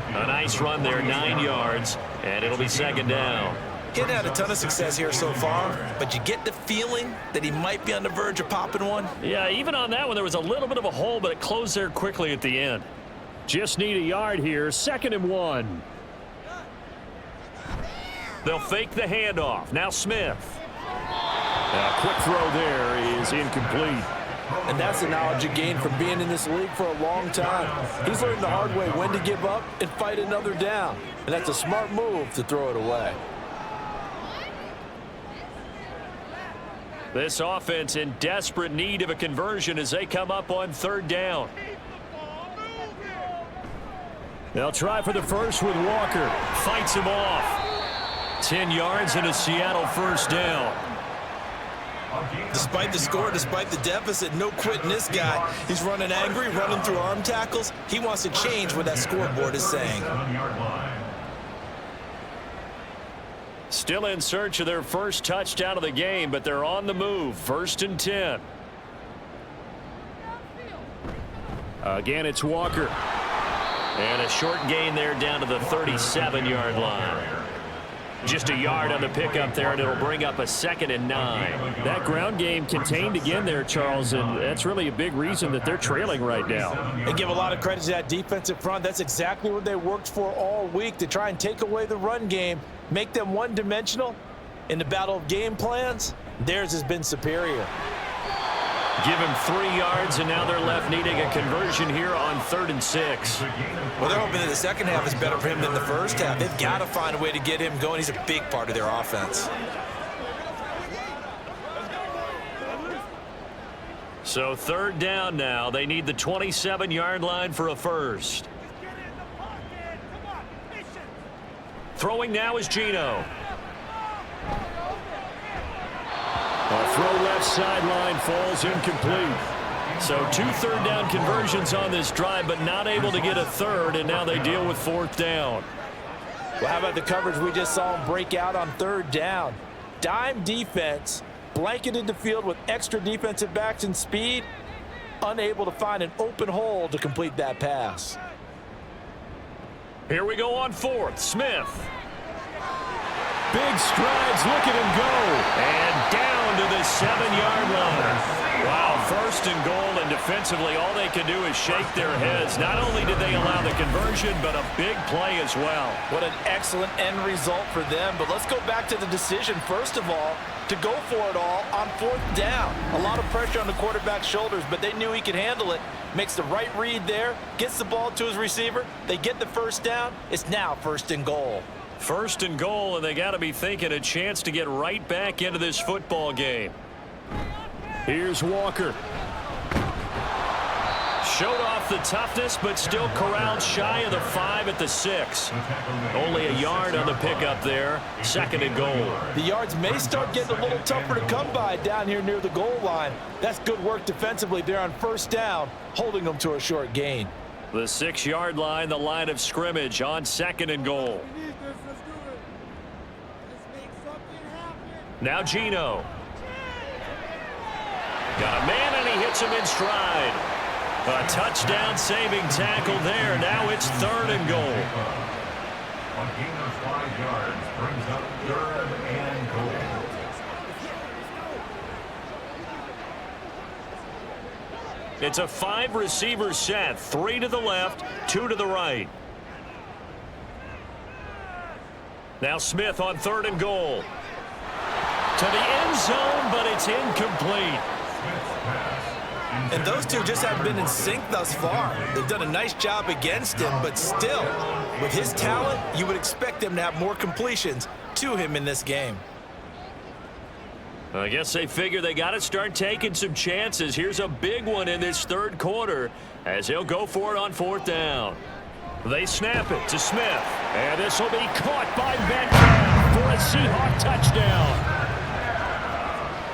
A nice run there, 9 yards, and it'll be second down. He hasn't had a ton of success here so far, but you get the feeling that he might be on the verge of popping one. Yeah, even on that one, there was a little bit of a hole, but it closed there quickly at the end. Just need a yard here, 2nd and 1. They'll fake the handoff. Now Smith. A quick throw there is incomplete. And that's the knowledge you gain from being in this league for a long time. He's learned the hard way when to give up and fight another down. And that's a smart move to throw it away. This offense in desperate need of a conversion as they come up on 3rd down. They'll try for the first with Walker. Fights him off. 10 yards and a Seattle 1st down. Despite the score, despite the deficit, no quitting this guy. He's running angry, running through arm tackles. He wants to change what that scoreboard is saying. Still in search of their first touchdown of the game, but they're on the move. 1st and 10. Again, it's Walker. And a short gain there down to the 37-yard line. Just a yard on the pickup there, and it'll bring up a 2nd and 9. That ground game contained again there, Charles, and that's really a big reason that they're trailing right now. And give a lot of credit to that defensive front. That's exactly what they worked for all week, to try and take away the run game, make them one-dimensional. In the battle of game plans, theirs has been superior. Give him 3 yards, and now they're left needing a conversion here on 3rd and 6. Well, they're hoping that the second half is better for him than the first half. They've got to find a way to get him going. He's a big part of their offense. So 3rd down now. They need the 27-yard line for a first. Throwing now is Geno. A throw left sideline falls incomplete. So 2 third down conversions on this drive, but not able to get a third, and now they deal with 4th down. Well, how about the coverage we just saw him break out on 3rd down? Dime defense, blanketed the field with extra defensive backs and speed, unable to find an open hole to complete that pass. Here we go on 4th. Smith. Big strides, look at him go. And down to the 7-yard line. Wow, 1st and goal, and defensively all they can do is shake their heads. Not only did they allow the conversion, but a big play as well. What an excellent end result for them. But let's go back to the decision, first of all, to go for it all on 4th down. A lot of pressure on the quarterback's shoulders, but they knew he could handle it. Makes the right read there, gets the ball to his receiver. They get the 1st down. It's now 1st and goal. 1st and goal, and they got to be thinking a chance to get right back into this football game. Here's Walker. Showed off the toughness, but still corralled shy of the 5 at the 6. Only a yard on the pickup there. 2nd and goal. The yards may start getting a little tougher to come by down here near the goal line. That's good work defensively there on 1st down, holding them to a short gain. The 6-yard line, the line of scrimmage on 2nd and goal. Now Geno. Got a man, and he hits him in stride. A touchdown saving tackle there. Now it's 3rd and goal. A gain of 5 yards brings up 3rd and goal. It's a 5-receiver set. 3 to the left, 2 to the right. Now Smith on 3rd and goal. To the end zone, but it's incomplete. And those two just haven't been in sync thus far. They've done a nice job against him, but still, with his talent, you would expect them to have more completions to him in this game. I guess they figure they got to start taking some chances. Here's a big one in this third quarter as he'll go for it on 4th down. They snap it to Smith, and this will be caught by Metcalf for a Seahawk touchdown.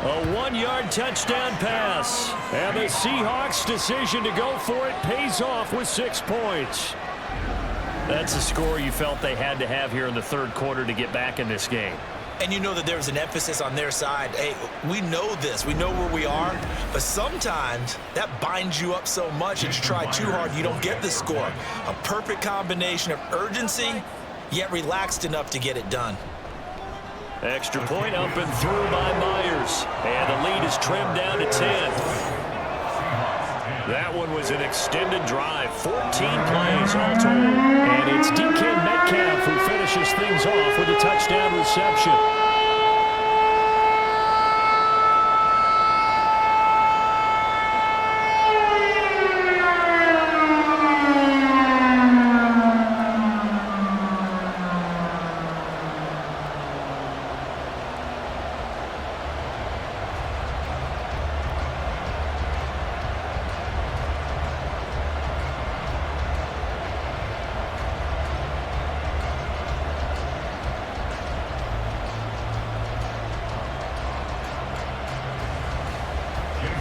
A 1-yard touchdown pass, and the Seahawks' decision to go for it pays off with 6 points. That's a score you felt they had to have here in the third quarter to get back in this game. And you know that there was an emphasis on their side. Hey, we know this. We know where we are. But sometimes that binds you up so much that you try too hard, you don't get the score. A perfect combination of urgency, yet relaxed enough to get it done. Extra point up and through by Myers. And the lead is trimmed down to 10. That one was an extended drive. 14 plays all told. And it's DK Metcalf who finishes things off with a touchdown reception.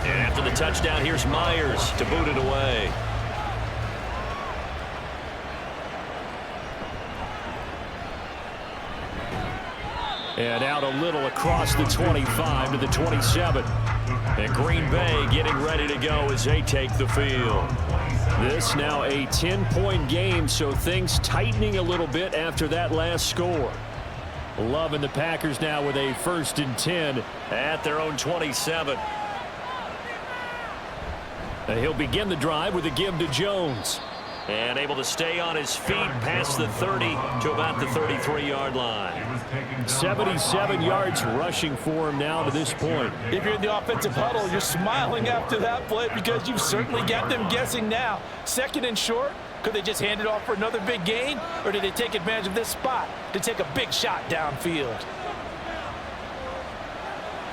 And after the touchdown, here's Myers to boot it away. And out a little across the 25 to the 27. And Green Bay getting ready to go as they take the field. This now a 10-point game, so things tightening a little bit after that last score. Love and the Packers now with a 1st and 10 at their own 27. He'll begin the drive with a give to Jones. And able to stay on his feet past the 30 to about the 33-yard line. 77 yards rushing for him now to this point. If you're in the offensive huddle, you're smiling after that play because you've certainly got them guessing now. 2nd and short, could they just hand it off for another big gain? Or did they take advantage of this spot to take a big shot downfield?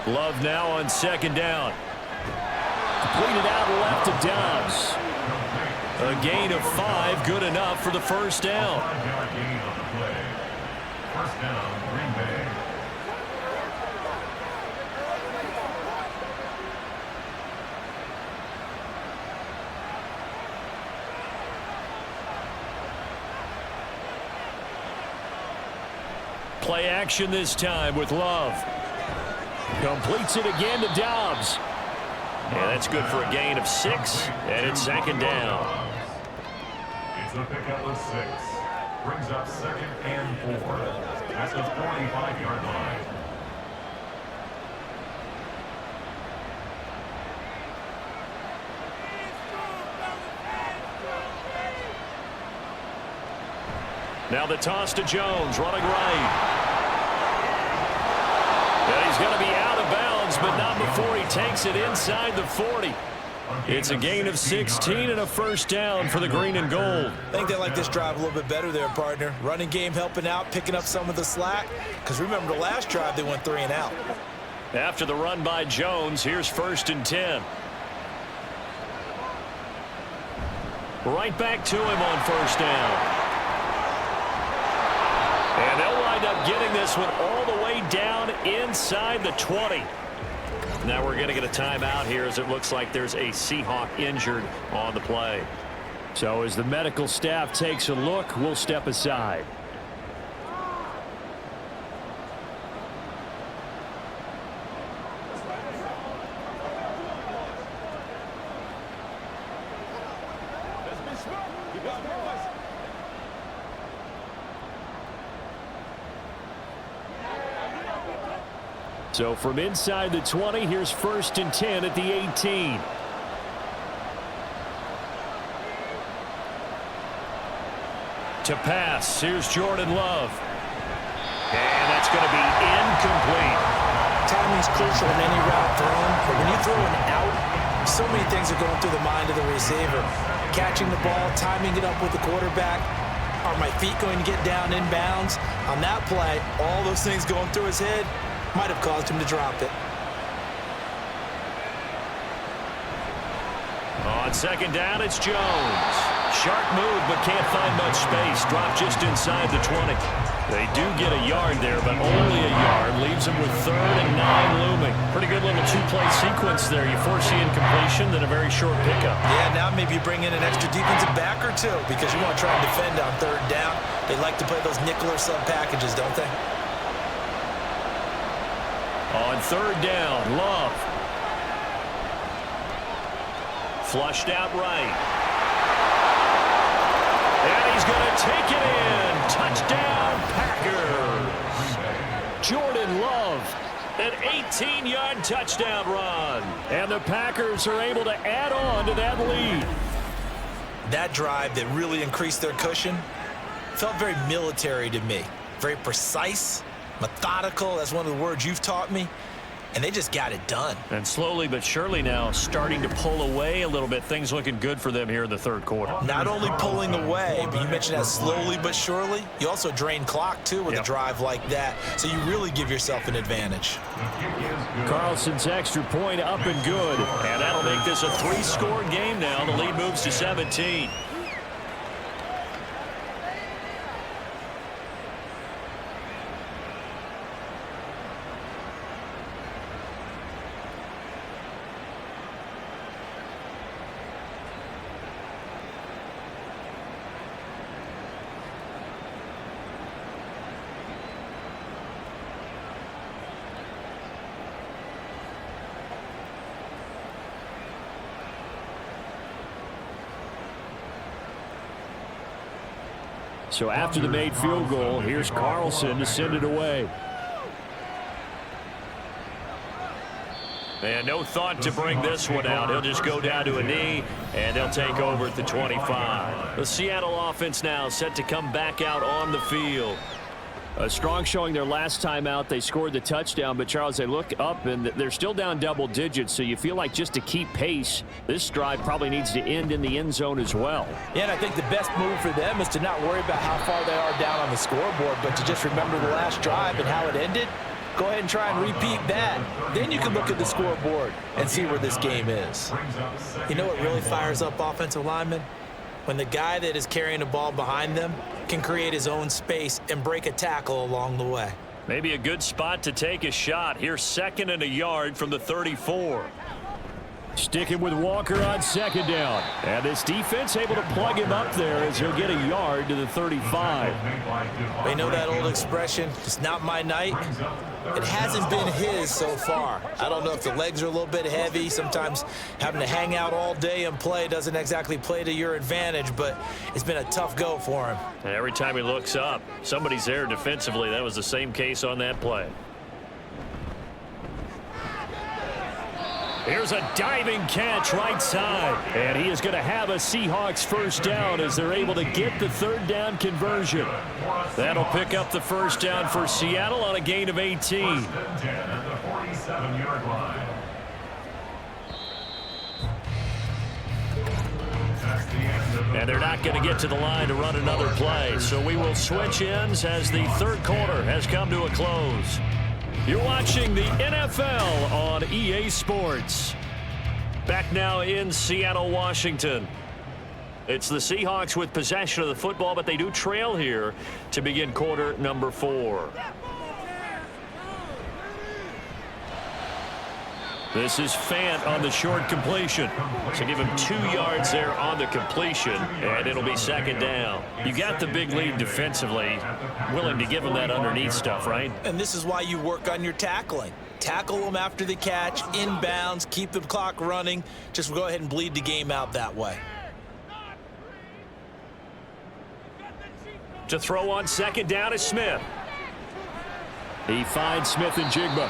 Love now on 2nd down. Completed out left to Dobbs. A gain of 5, good enough for the 1st down. 5-yard gain on the play. 1st down, Green Bay. Play action this time with Love. Completes it again to Dobbs. And that's good for a gain of 6, and it's 2nd down. It's a pickup of 6. Brings up 2nd and 4. That's the 45-yard line. Now the toss to Jones, running right. And he's going to be out of bounds, but not before he takes it inside the 40. It's a gain of 16 and a 1st down for the green and gold. I think they like this drive a little bit better there, partner. Running game helping out, picking up some of the slack. Because remember, the last drive, they went 3 and out. After the run by Jones, here's 1st and 10. Right back to him on 1st down. And they'll wind up getting this one all the way down inside the 20. Now we're going to get a timeout here as it looks like there's a Seahawk injured on the play. So as the medical staff takes a look, we'll step aside. So from inside the 20, here's 1st and 10 at the 18. To pass, here's Jordan Love. And that's going to be incomplete. Timing's crucial in any route thrown, but when you throw an out, so many things are going through the mind of the receiver. Catching the ball, timing it up with the quarterback. Are my feet going to get down inbounds? On that play, all those things going through his head might have caused him to drop it. On second down, it's Jones. Sharp move, but can't find much space. Drop just inside the 20. They do get a yard there, but only a yard. Leaves them with 3rd and 9 looming. Pretty good little two-play sequence there. You force the incompletion, then a very short pickup. Yeah, now maybe you bring in an extra defensive back or two because you want to try and defend on 3rd down. They like to play those nickel or sub packages, don't they? On 3rd down, Love. Flushed out right. And he's going to take it in. Touchdown, Packers. Jordan Love, an 18-yard touchdown run. And the Packers are able to add on to that lead. That drive that really increased their cushion felt very military to me. Very precise, methodical. That's one of the words you've taught me. And they just got it done. And slowly but surely now starting to pull away a little bit. Things looking good for them here in the 3rd quarter. Not only pulling away, but you mentioned that slowly but surely. You also drain clock, too, with a drive like that. So you really give yourself an advantage. Carlson's extra point up and good. And that'll make this a 3-score game now. The lead moves to 17. So after the made field goal, here's Carlson to send it away. And no thought to bring this one out. He'll just go down to a knee, and they'll take over at the 25. The Seattle offense now set to come back out on the field. A strong showing their last time out. They scored the touchdown, but Charles, they look up and they're still down double digits, so you feel like just to keep pace, this drive probably needs to end in the end zone as well. Yeah, and I think the best move for them is to not worry about how far they are down on the scoreboard, but to just remember the last drive and how it ended. Go ahead and try and repeat that. Then you can look at the scoreboard and see where this game is. You know what really fires up offensive linemen? When the guy that is carrying the ball behind them can create his own space and break a tackle along the way. Maybe a good spot to take a shot. Here's 2nd and a yard from the 34. Sticking with Walker on 2nd down. And this defense able to plug him up there as he'll get a yard to the 35. They know that old expression, it's not my night. It hasn't been his so far. I don't know if the legs are a little bit heavy. Sometimes having to hang out all day and play doesn't exactly play to your advantage, but it's been a tough go for him. And every time he looks up, somebody's there defensively. That was the same case on that play. Here's a diving catch right side. And he is going to have a Seahawks 1st down as they're able to get the 3rd down conversion. That'll pick up the 1st down for Seattle on a gain of 18. And they're not going to get to the line to run another play. So we will switch ends as the 3rd quarter has come to a close. You're watching the NFL on EA Sports. Back now in Seattle, Washington. It's the Seahawks with possession of the football, but they do trail here to begin quarter number 4. This is Fant on the short completion. So give him 2 yards there on the completion, and it'll be 2nd down. You got the big lead defensively, willing to give him that underneath stuff, right? And this is why you work on your tackling. Tackle them after the catch, inbounds, keep the clock running. Just go ahead and bleed the game out that way. To throw on 2nd down is Smith. He finds Smith and Jigba.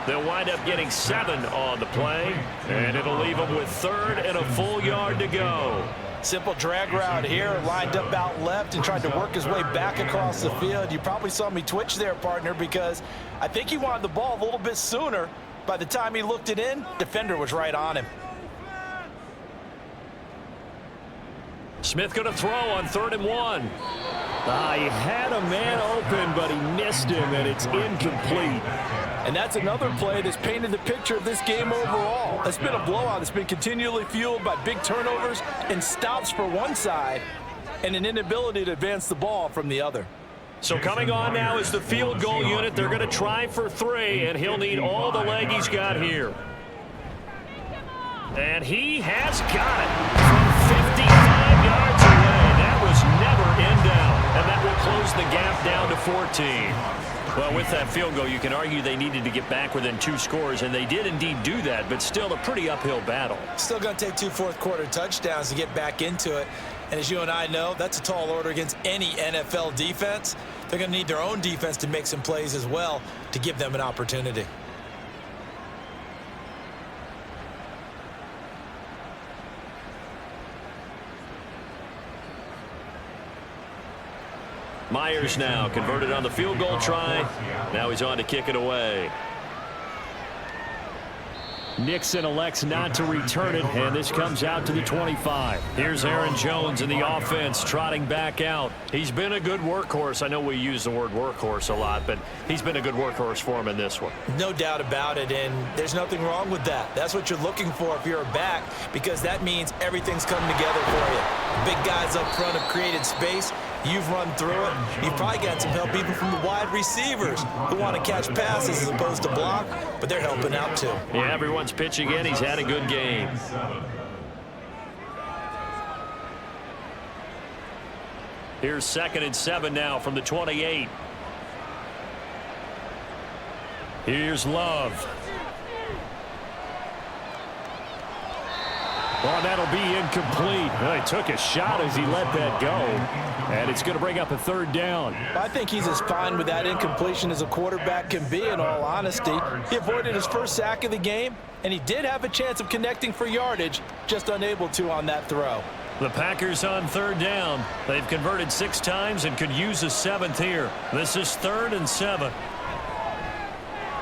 They'll wind up getting 7 on the play, and it'll leave them with 3rd and a full yard to go. Simple drag route here, lined up out left and tried to work his way back across the field. You probably saw me twitch there, partner, because I think he wanted the ball a little bit sooner. By the time he looked it in, defender was right on him. Smith going to throw on 3rd and 1. He had a man open, but he missed him, and it's incomplete. And that's another play that's painted the picture of this game overall. It's been a blowout. It's been continually fueled by big turnovers and stops for one side and an inability to advance the ball from the other. So coming on now is the field goal unit. They're going to try for 3, and he'll need all the leg he's got here. And he has got it from 55 yards away. That was never in down, and that will close the gap down to 14. Well, with that field goal, you can argue they needed to get back within 2 scores, and they did indeed do that, but still a pretty uphill battle. Still going to take 2 fourth-quarter touchdowns to get back into it. And as you and I know, that's a tall order against any NFL defense. They're going to need their own defense to make some plays as well to give them an opportunity. Myers now converted on the field goal try. Now he's on to kick it away. Nixon elects not to return it, and this comes out to the 25. Here's Aaron Jones in the offense trotting back out. He's been a good workhorse. I know we use the word workhorse a lot, but he's been a good workhorse for him in this one. No doubt about it, and there's nothing wrong with that. That's what you're looking for if you're a back, because that means everything's coming together for you. Big guys up front have created space. You've run through it. You've probably got some help even from the wide receivers who want to catch passes as opposed to block, but they're helping out too. Yeah, everyone's pitching in. He's had a good game. Here's 2nd and 7 now from the 28. Here's Love. Well, that'll be incomplete. Well, he took a shot as he let that go. And it's going to bring up a 3rd down. I think he's as fine with that incompletion as a quarterback can be, in all honesty. He avoided his first sack of the game, and he did have a chance of connecting for yardage, just unable to on that throw. The Packers on 3rd down. They've converted 6 times and could use a 7th here. This is 3rd and 7.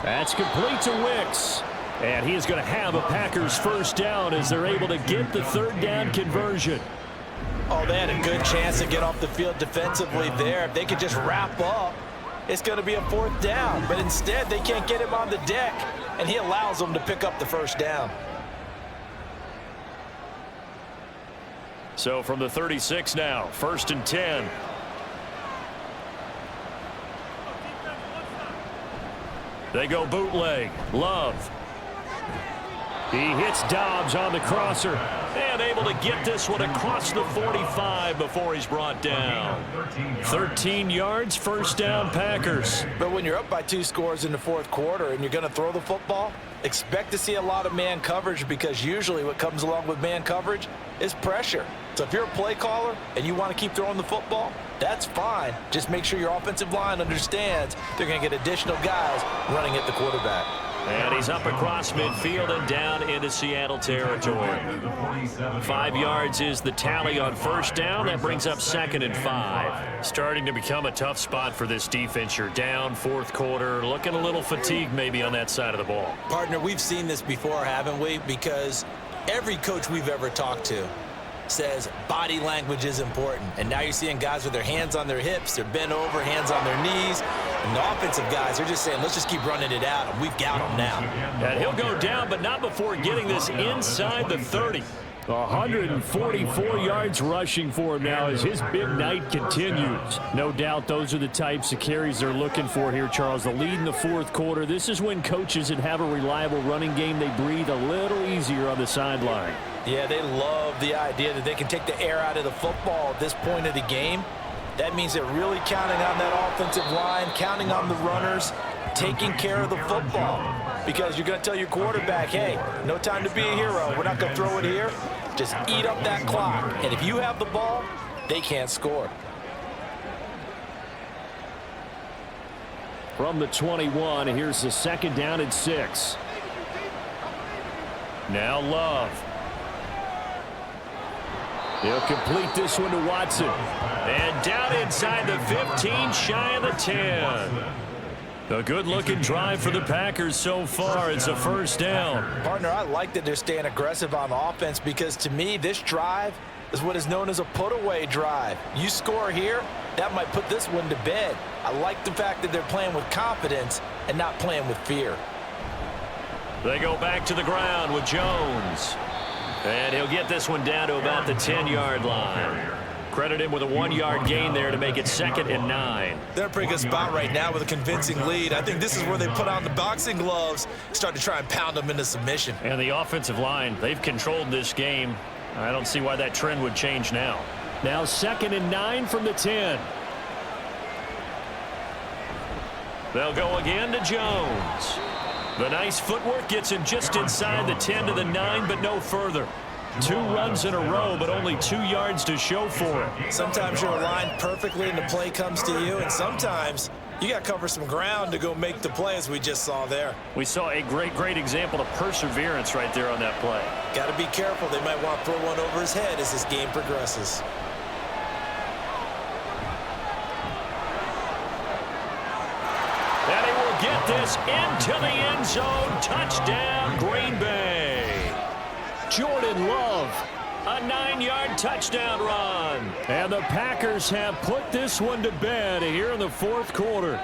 That's complete to Wicks. And he is going to have a Packers 1st down as they're able to get the 3rd down conversion. Oh, they had a good chance to get off the field defensively there. If they could just wrap up, it's going to be a 4th down. But instead, they can't get him on the deck, and he allows them to pick up the 1st down. So from the 36 now, 1st and 10. They go bootleg. Love. He hits Dobbs on the crosser and able to get this one across the 45 before he's brought down. 13 yards, 1st down Packers. But when you're up by 2 scores in the 4th quarter and you're going to throw the football, expect to see a lot of man coverage, because usually what comes along with man coverage is pressure. So if you're a play caller and you want to keep throwing the football, that's fine. Just make sure your offensive line understands they're going to get additional guys running at the quarterback. And he's up across midfield and down into Seattle territory. 5 yards is the tally on 1st down. That brings up 2nd and 5. Starting to become a tough spot for this defense. You're down 4th quarter, looking a little fatigued maybe on that side of the ball. Partner, we've seen this before, haven't we? Because every coach we've ever talked to says body language is important. And now you're seeing guys with their hands on their hips, they're bent over, hands on their knees. And the offensive guys are just saying, let's just keep running it out, and we've got them now. And he'll go down, but not before getting this inside the 30. 144 yards rushing for him now as his big night continues. No doubt those are the types of carries they're looking for here, Charles. The lead in the 4th quarter. This is when coaches that have a reliable running game, they breathe a little easier on the sideline. Yeah, they love the idea that they can take the air out of the football at this point of the game. That means they're really counting on that offensive line, counting on the runners, taking care of the football. Because you're going to tell your quarterback, hey, no time to be a hero. We're not going to throw it here. Just eat up that clock. And if you have the ball, they can't score. From the 21, here's the 2nd down and 6. Now Love. He'll complete this one to Watson. And down inside the 15, shy of the 10. A good-looking drive for the Packers so far. It's a 1st down. Partner, I like that they're staying aggressive on offense, because to me, this drive is what is known as a put-away drive. You score here, that might put this one to bed. I like the fact that they're playing with confidence and not playing with fear. They go back to the ground with Jones. And he'll get this one down to about the 10-yard line. Credit him with a 1-yard gain there to make it 2nd and 9. They're in a pretty good spot right now with a convincing lead. I think this is where they put on the boxing gloves, start to try and pound them into submission. And the offensive line, they've controlled this game. I don't see why that trend would change now. Now 2nd and 9 from the 10. They'll go again to Jones. The nice footwork gets him just inside the 10 to the 9, but no further. 2 runs in a row, but only 2 yards to show for it. Sometimes you're aligned perfectly and the play comes to you, and sometimes you got to cover some ground to go make the play, as we just saw there. We saw a great example of perseverance right there on that play. Got to be careful. They might want to throw one over his head as this game progresses. And he will get this into the end zone. Touchdown, Green Bay. Jordan Love, a 9-yard touchdown run. And the Packers have put this one to bed here in the 4th quarter.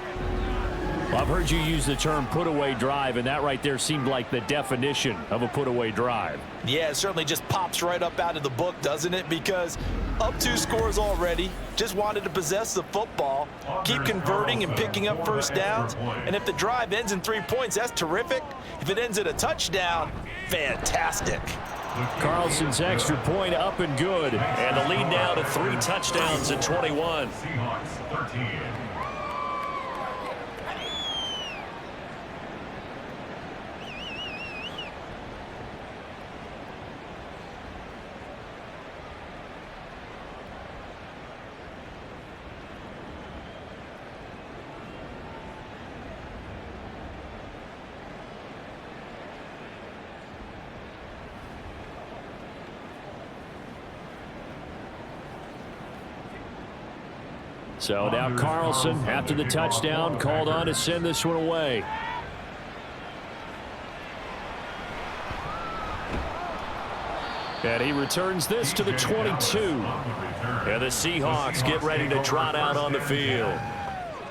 I've heard you use the term put-away drive, and that right there seemed like the definition of a put-away drive. Yeah, it certainly just pops right up out of the book, doesn't it? Because up 2 scores already, just wanted to possess the football, keep converting and picking up first downs. And if the drive ends in 3 points, that's terrific. If it ends in a touchdown, fantastic. Carlson's extra point up and good. And the lead now to 3 touchdowns at 21. Seahawks 13. So now Carlson, after the touchdown, called on to send this one away. And he returns this to the 22. And the Seahawks get ready to trot out on the field.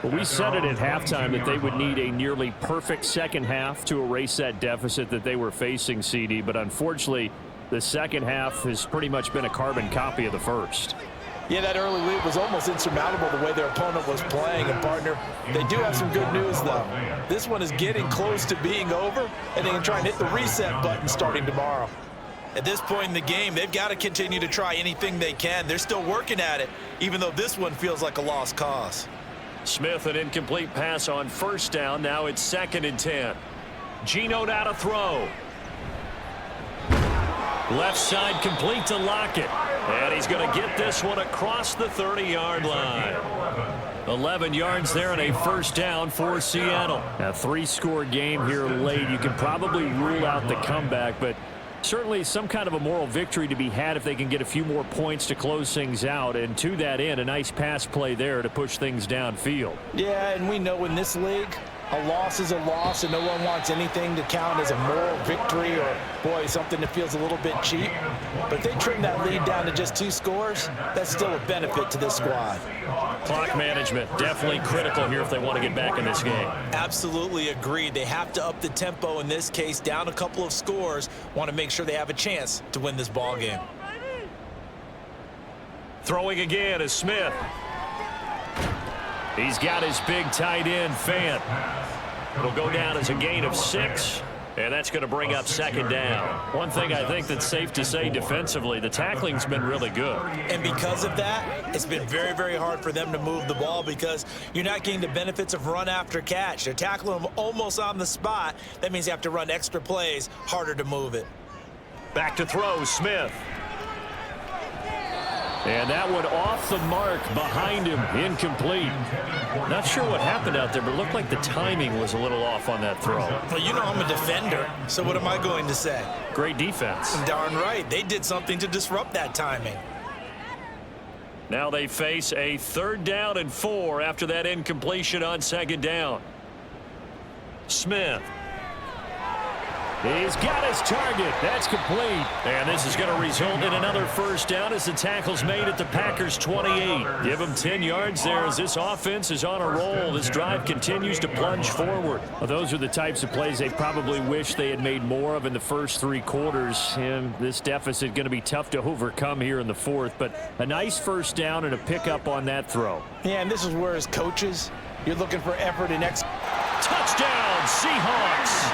Well, we said it at halftime that they would need a nearly perfect second half to erase that deficit that they were facing, CD. But unfortunately, the second half has pretty much been a carbon copy of the first. Yeah, that early lead was almost insurmountable the way their opponent was playing. And, partner, they do have some good news, though. This one is getting close to being over, and they can try and hit the reset button starting tomorrow. At this point in the game, they've got to continue to try anything they can. They're still working at it, even though this one feels like a lost cause. Smith, an incomplete pass on first down. Now it's 2nd and 10. Geno now to throw. Left side complete to Lockett. And he's going to get this one across the 30-yard line. 11 yards there and a first down for Seattle. A 3-score game here late. You can probably rule out the comeback, but certainly some kind of a moral victory to be had if they can get a few more points to close things out. And to that end, a nice pass play there to push things downfield. Yeah, and we know in this league, a loss is a loss, and no one wants anything to count as a moral victory or, boy, something that feels a little bit cheap. But if they trim that lead down to just 2 scores, that's still a benefit to this squad. Clock management, definitely critical here if they want to get back in this game. Absolutely agreed. They have to up the tempo in this case, down a couple of scores, want to make sure they have a chance to win this ball game. Throwing again is Smith. He's got his big tight end, Fant. It'll go down as a gain of 6, and that's going to bring up 2nd down. One thing I think that's safe to say defensively, the tackling's been really good. And because of that, it's been very, very hard for them to move the ball because you're not getting the benefits of run after catch. They're tackling them almost on the spot. That means you have to run extra plays, harder to move it. Back to throw, Smith. And that one off the mark behind him, incomplete. Not sure what happened out there, but it looked like the timing was a little off on that throw. Well, you know I'm a defender, so what am I going to say? Great defense. Darn right. They did something to disrupt that timing. Now they face a 3rd down and 4 after that incompletion on 2nd down. Smith. He's got his target. That's complete. And this is going to result in another first down as the tackle's made at the Packers' 28. Give them 10 yards there as this offense is on a roll. This drive continues to plunge forward. Well, those are the types of plays they probably wish they had made more of in the first 3 quarters. And this deficit going to be tough to overcome here in the fourth. But a nice first down and a pickup on that throw. Yeah, and this is where as coaches, you're looking for effort and touchdown, Seahawks.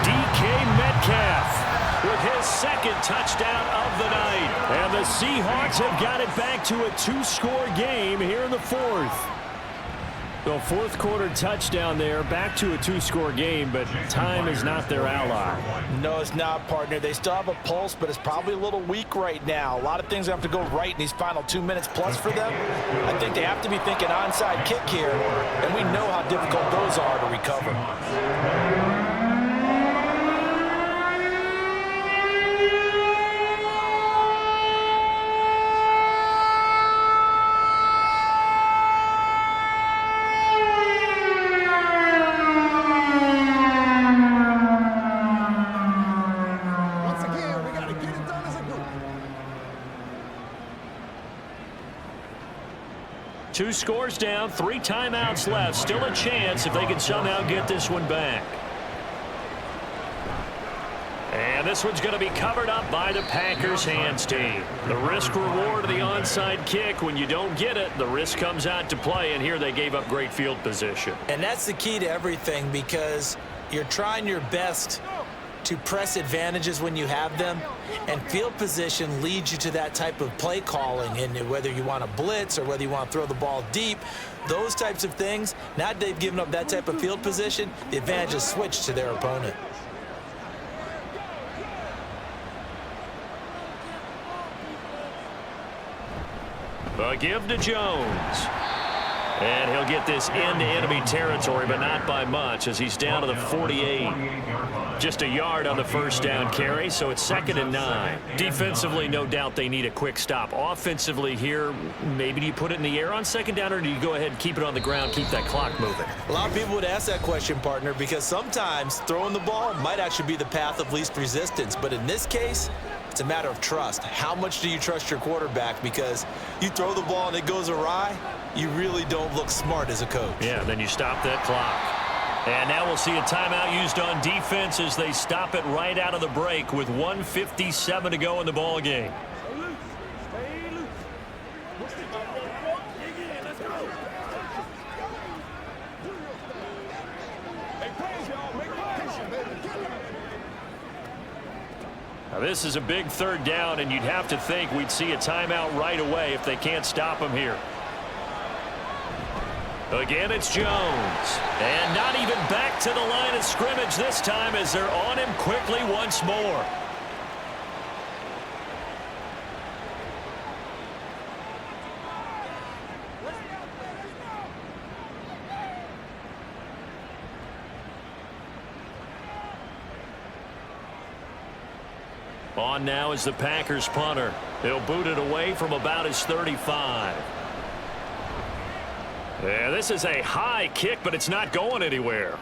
DK Metcalf with his second touchdown of the night. And the Seahawks have got it back to a 2-score game here in the fourth. The fourth quarter touchdown there, back to a 2-score game, but time is not their ally. No, it's not, partner. They still have a pulse, but it's probably a little weak right now. A lot of things have to go right in these final 2 minutes plus for them. I think they have to be thinking onside kick here, and we know how difficult those are to recover. Two scores down, 3 timeouts left. Still a chance if they can somehow get this one back. And this one's going to be covered up by the Packers hands team. The risk reward of the onside kick. When you don't get it, the risk comes out to play, and here they gave up great field position. And that's the key to everything, because you're trying your best to press advantages when you have them, and field position leads you to that type of play calling. And whether you want to blitz or whether you want to throw the ball deep, those types of things, now that they've given up that type of field position, the advantage is switched to their opponent. A give to Jones. And he'll get this into enemy territory, but not by much, as he's down to the 48. Just a yard on the first down carry, so it's 2nd and 9. Defensively, no doubt they need a quick stop. Offensively here, maybe do you put it in the air on 2nd down, or do you go ahead and keep it on the ground, keep that clock moving? A lot of people would ask that question, partner, because sometimes throwing the ball might actually be the path of least resistance. But in this case, it's a matter of trust. How much do you trust your quarterback? Because you throw the ball and it goes awry, you really don't look smart as a coach. Yeah, then you stop that clock. And now we'll see a timeout used on defense as they stop it right out of the break with 1:57 to go in the ball game. Now this is a big 3rd down, and you'd have to think we'd see a timeout right away if they can't stop him here. Again, it's Jones. And not even back to the line of scrimmage this time as they're on him quickly once more. On now is the Packers punter. He'll boot it away from about his 35. Yeah, this is a high kick, but it's not going anywhere.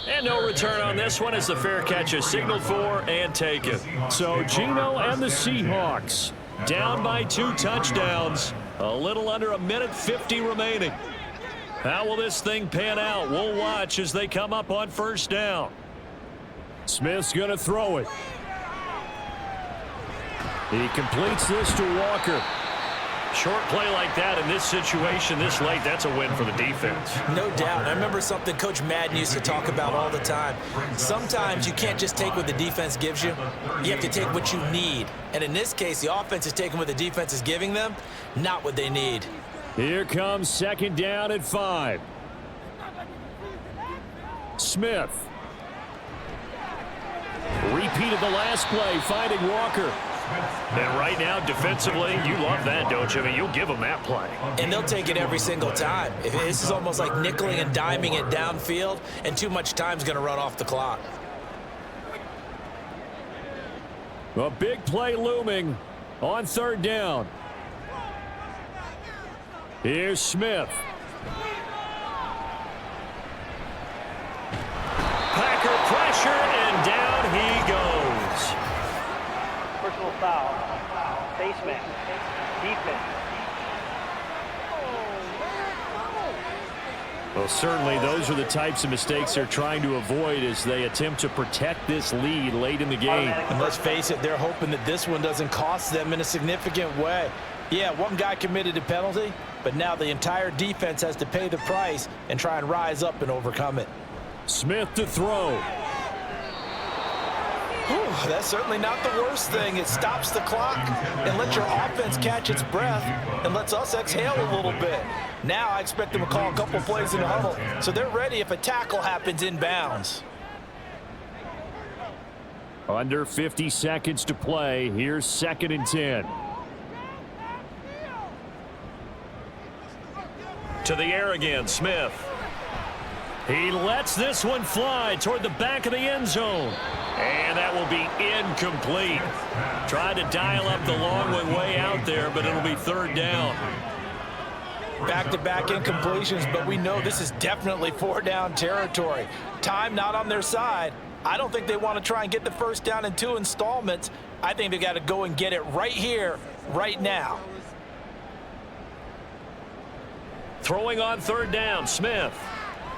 And no return on this one as the fair catch is signaled for and taken. So Geno and the Seahawks down by 2 touchdowns. A little under 1:50 remaining. How will this thing pan out? We'll watch as they come up on first down. Smith's going to throw it. He completes this to Walker. Short play like that in this situation this late, that's a win for the defense. No doubt. I remember something Coach Madden used to talk about all the time. Sometimes you can't just take what the defense gives you. You have to take what you need. And in this case, the offense is taking what the defense is giving them, not what they need. Here comes 2nd down at 5. Smith. Repeated the last play, finding Walker. And right now, defensively, you love that, don't you? I mean, you'll give them that play. And they'll take it every single time. This is almost like nickeling and diming it downfield, and too much time's going to run off the clock. A big play looming on 3rd down. Here's Smith. Packer pressure and down. Personal foul. Face mask. Defense. Well, certainly those are the types of mistakes they're trying to avoid as they attempt to protect this lead late in the game. And let's face it, they're hoping that this one doesn't cost them in a significant way. Yeah, one guy committed a penalty, but now the entire defense has to pay the price and try and rise up and overcome it. Smith to throw. Whew, that's certainly not the worst thing. It stops the clock and lets your offense catch its breath and lets us exhale a little bit. Now I expect them to call a couple plays in the huddle, so they're ready if a tackle happens inbounds. Under 50 seconds to play. Here's 2nd and 10. To the air again, Smith. He lets this one fly toward the back of the end zone. And that will be incomplete. Tried to dial up the long one way out there, but it'll be 3rd down. Back-to-back incompletions, but we know this is definitely 4-down territory. Time not on their side. I don't think they want to try and get the 1st down in 2 installments. I think they got to go and get it right here, right now. Throwing on 3rd down, Smith.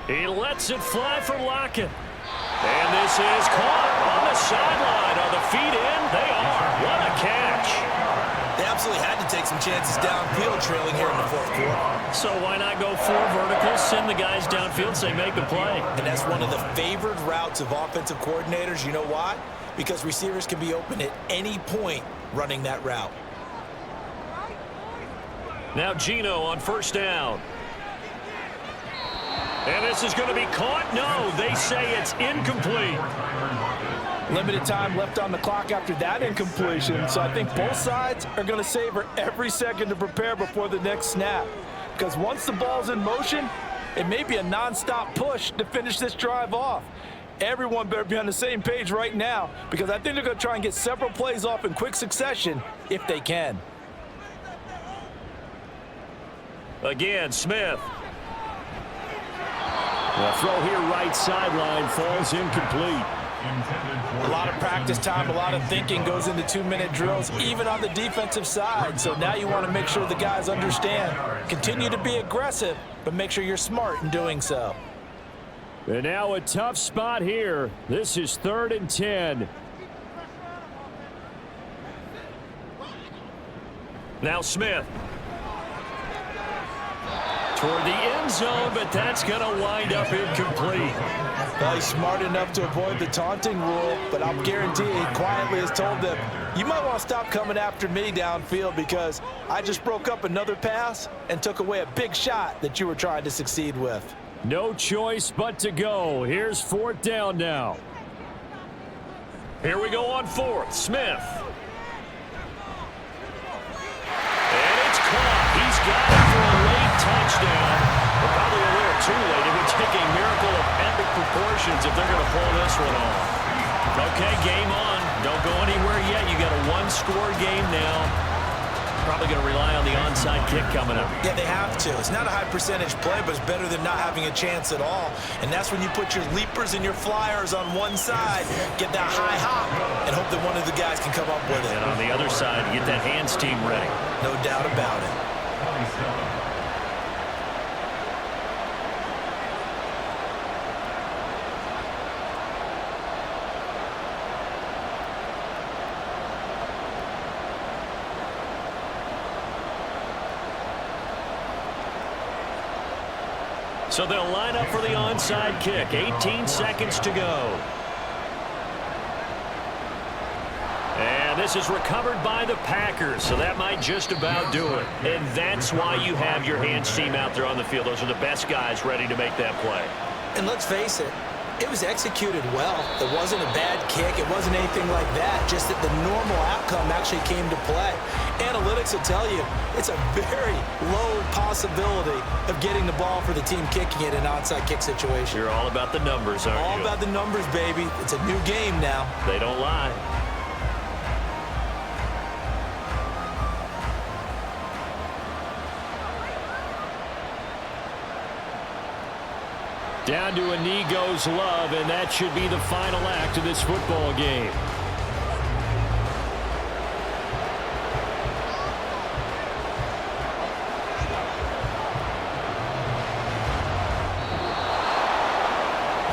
He lets it fly for Lockett. And this is caught on the sideline. Are the feet in? They are. What a catch. They absolutely had to take some chances downfield trailing here in the 4th quarter. So why not go 4 verticals, send the guys downfield, say make the play. And that's one of the favored routes of offensive coordinators. You know why? Because receivers can be open at any point running that route. Now Gino on 1st down. And this is going to be caught. No, they say it's incomplete. Limited time left on the clock after that incompletion, so I think both sides are going to savor every second to prepare before the next snap. Because once the ball's in motion, it may be a non-stop push to finish this drive off. Everyone better be on the same page right now, because I think they're going to try and get several plays off in quick succession if they can. Again, Smith. The throw here right sideline falls incomplete. A lot of practice time, a lot of thinking goes into 2-minute drills, even on the defensive side. So now you want to make sure the guys understand. Continue to be aggressive, but make sure you're smart in doing so. And now a tough spot here. This is 3rd and 10. Now Smith. Toward the end zone, but that's going to wind up incomplete. Well, he's smart enough to avoid the taunting rule, but I'll guarantee he quietly has told them, you might want to stop coming after me downfield because I just broke up another pass and took away a big shot that you were trying to succeed with. No choice but to go. Here's 4th down now. Here we go on 4th. Smith. And it's caught. He's got it for a late touchdown. But probably a little too late. It would take a miracle of epic proportions if they're going to pull this one off. Okay, game on. Don't go anywhere yet. You got a 1-score game now. Probably going to rely on the onside kick coming up. Yeah, they have to. It's not a high percentage play, but it's better than not having a chance at all. And that's when you put your leapers and your flyers on one side, get that high hop, and hope that one of the guys can come up with it. And on the other side, get that hands team ready. No doubt about it. So they'll line up for the onside kick. 18 seconds to go. And this is recovered by the Packers, so that might just about do it. And that's why you have your hands team out there on the field. Those are the best guys ready to make that play. And let's face it, it was executed well. It wasn't a bad kick. It wasn't anything like that, just that the normal outcome actually came to play. Analytics will tell you it's a very low possibility of getting the ball for the team kicking it in an onside kick situation. You're all about the numbers, aren't you? All about the numbers, baby. It's a new game now. They don't lie. Down to a knee goes Love, and that should be the final act of this football game.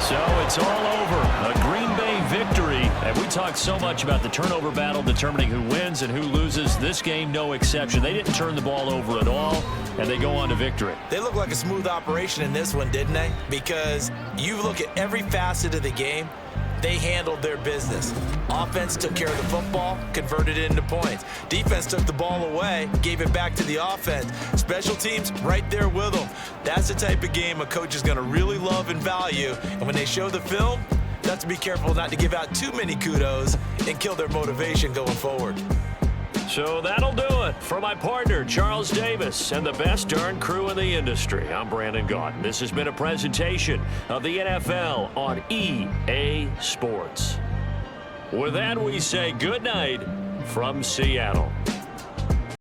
So it's all over. A Green Bay victory. And we talked so much about the turnover battle determining who wins and who loses. This game, no exception. They didn't turn the ball over at all, and they go on to victory. They look like a smooth operation in this one, didn't they? Because you look at every facet of the game, they handled their business. Offense took care of the football, converted it into points. Defense took the ball away, gave it back to the offense. Special teams right there with them. That's the type of game a coach is going to really love and value. And when they show the film, they have to be careful not to give out too many kudos and kill their motivation going forward. So that'll do it. For my partner, Charles Davis, and the best darn crew in the industry, I'm Brandon Gaudin. This has been a presentation of the NFL on EA Sports. With that, we say good night from Seattle.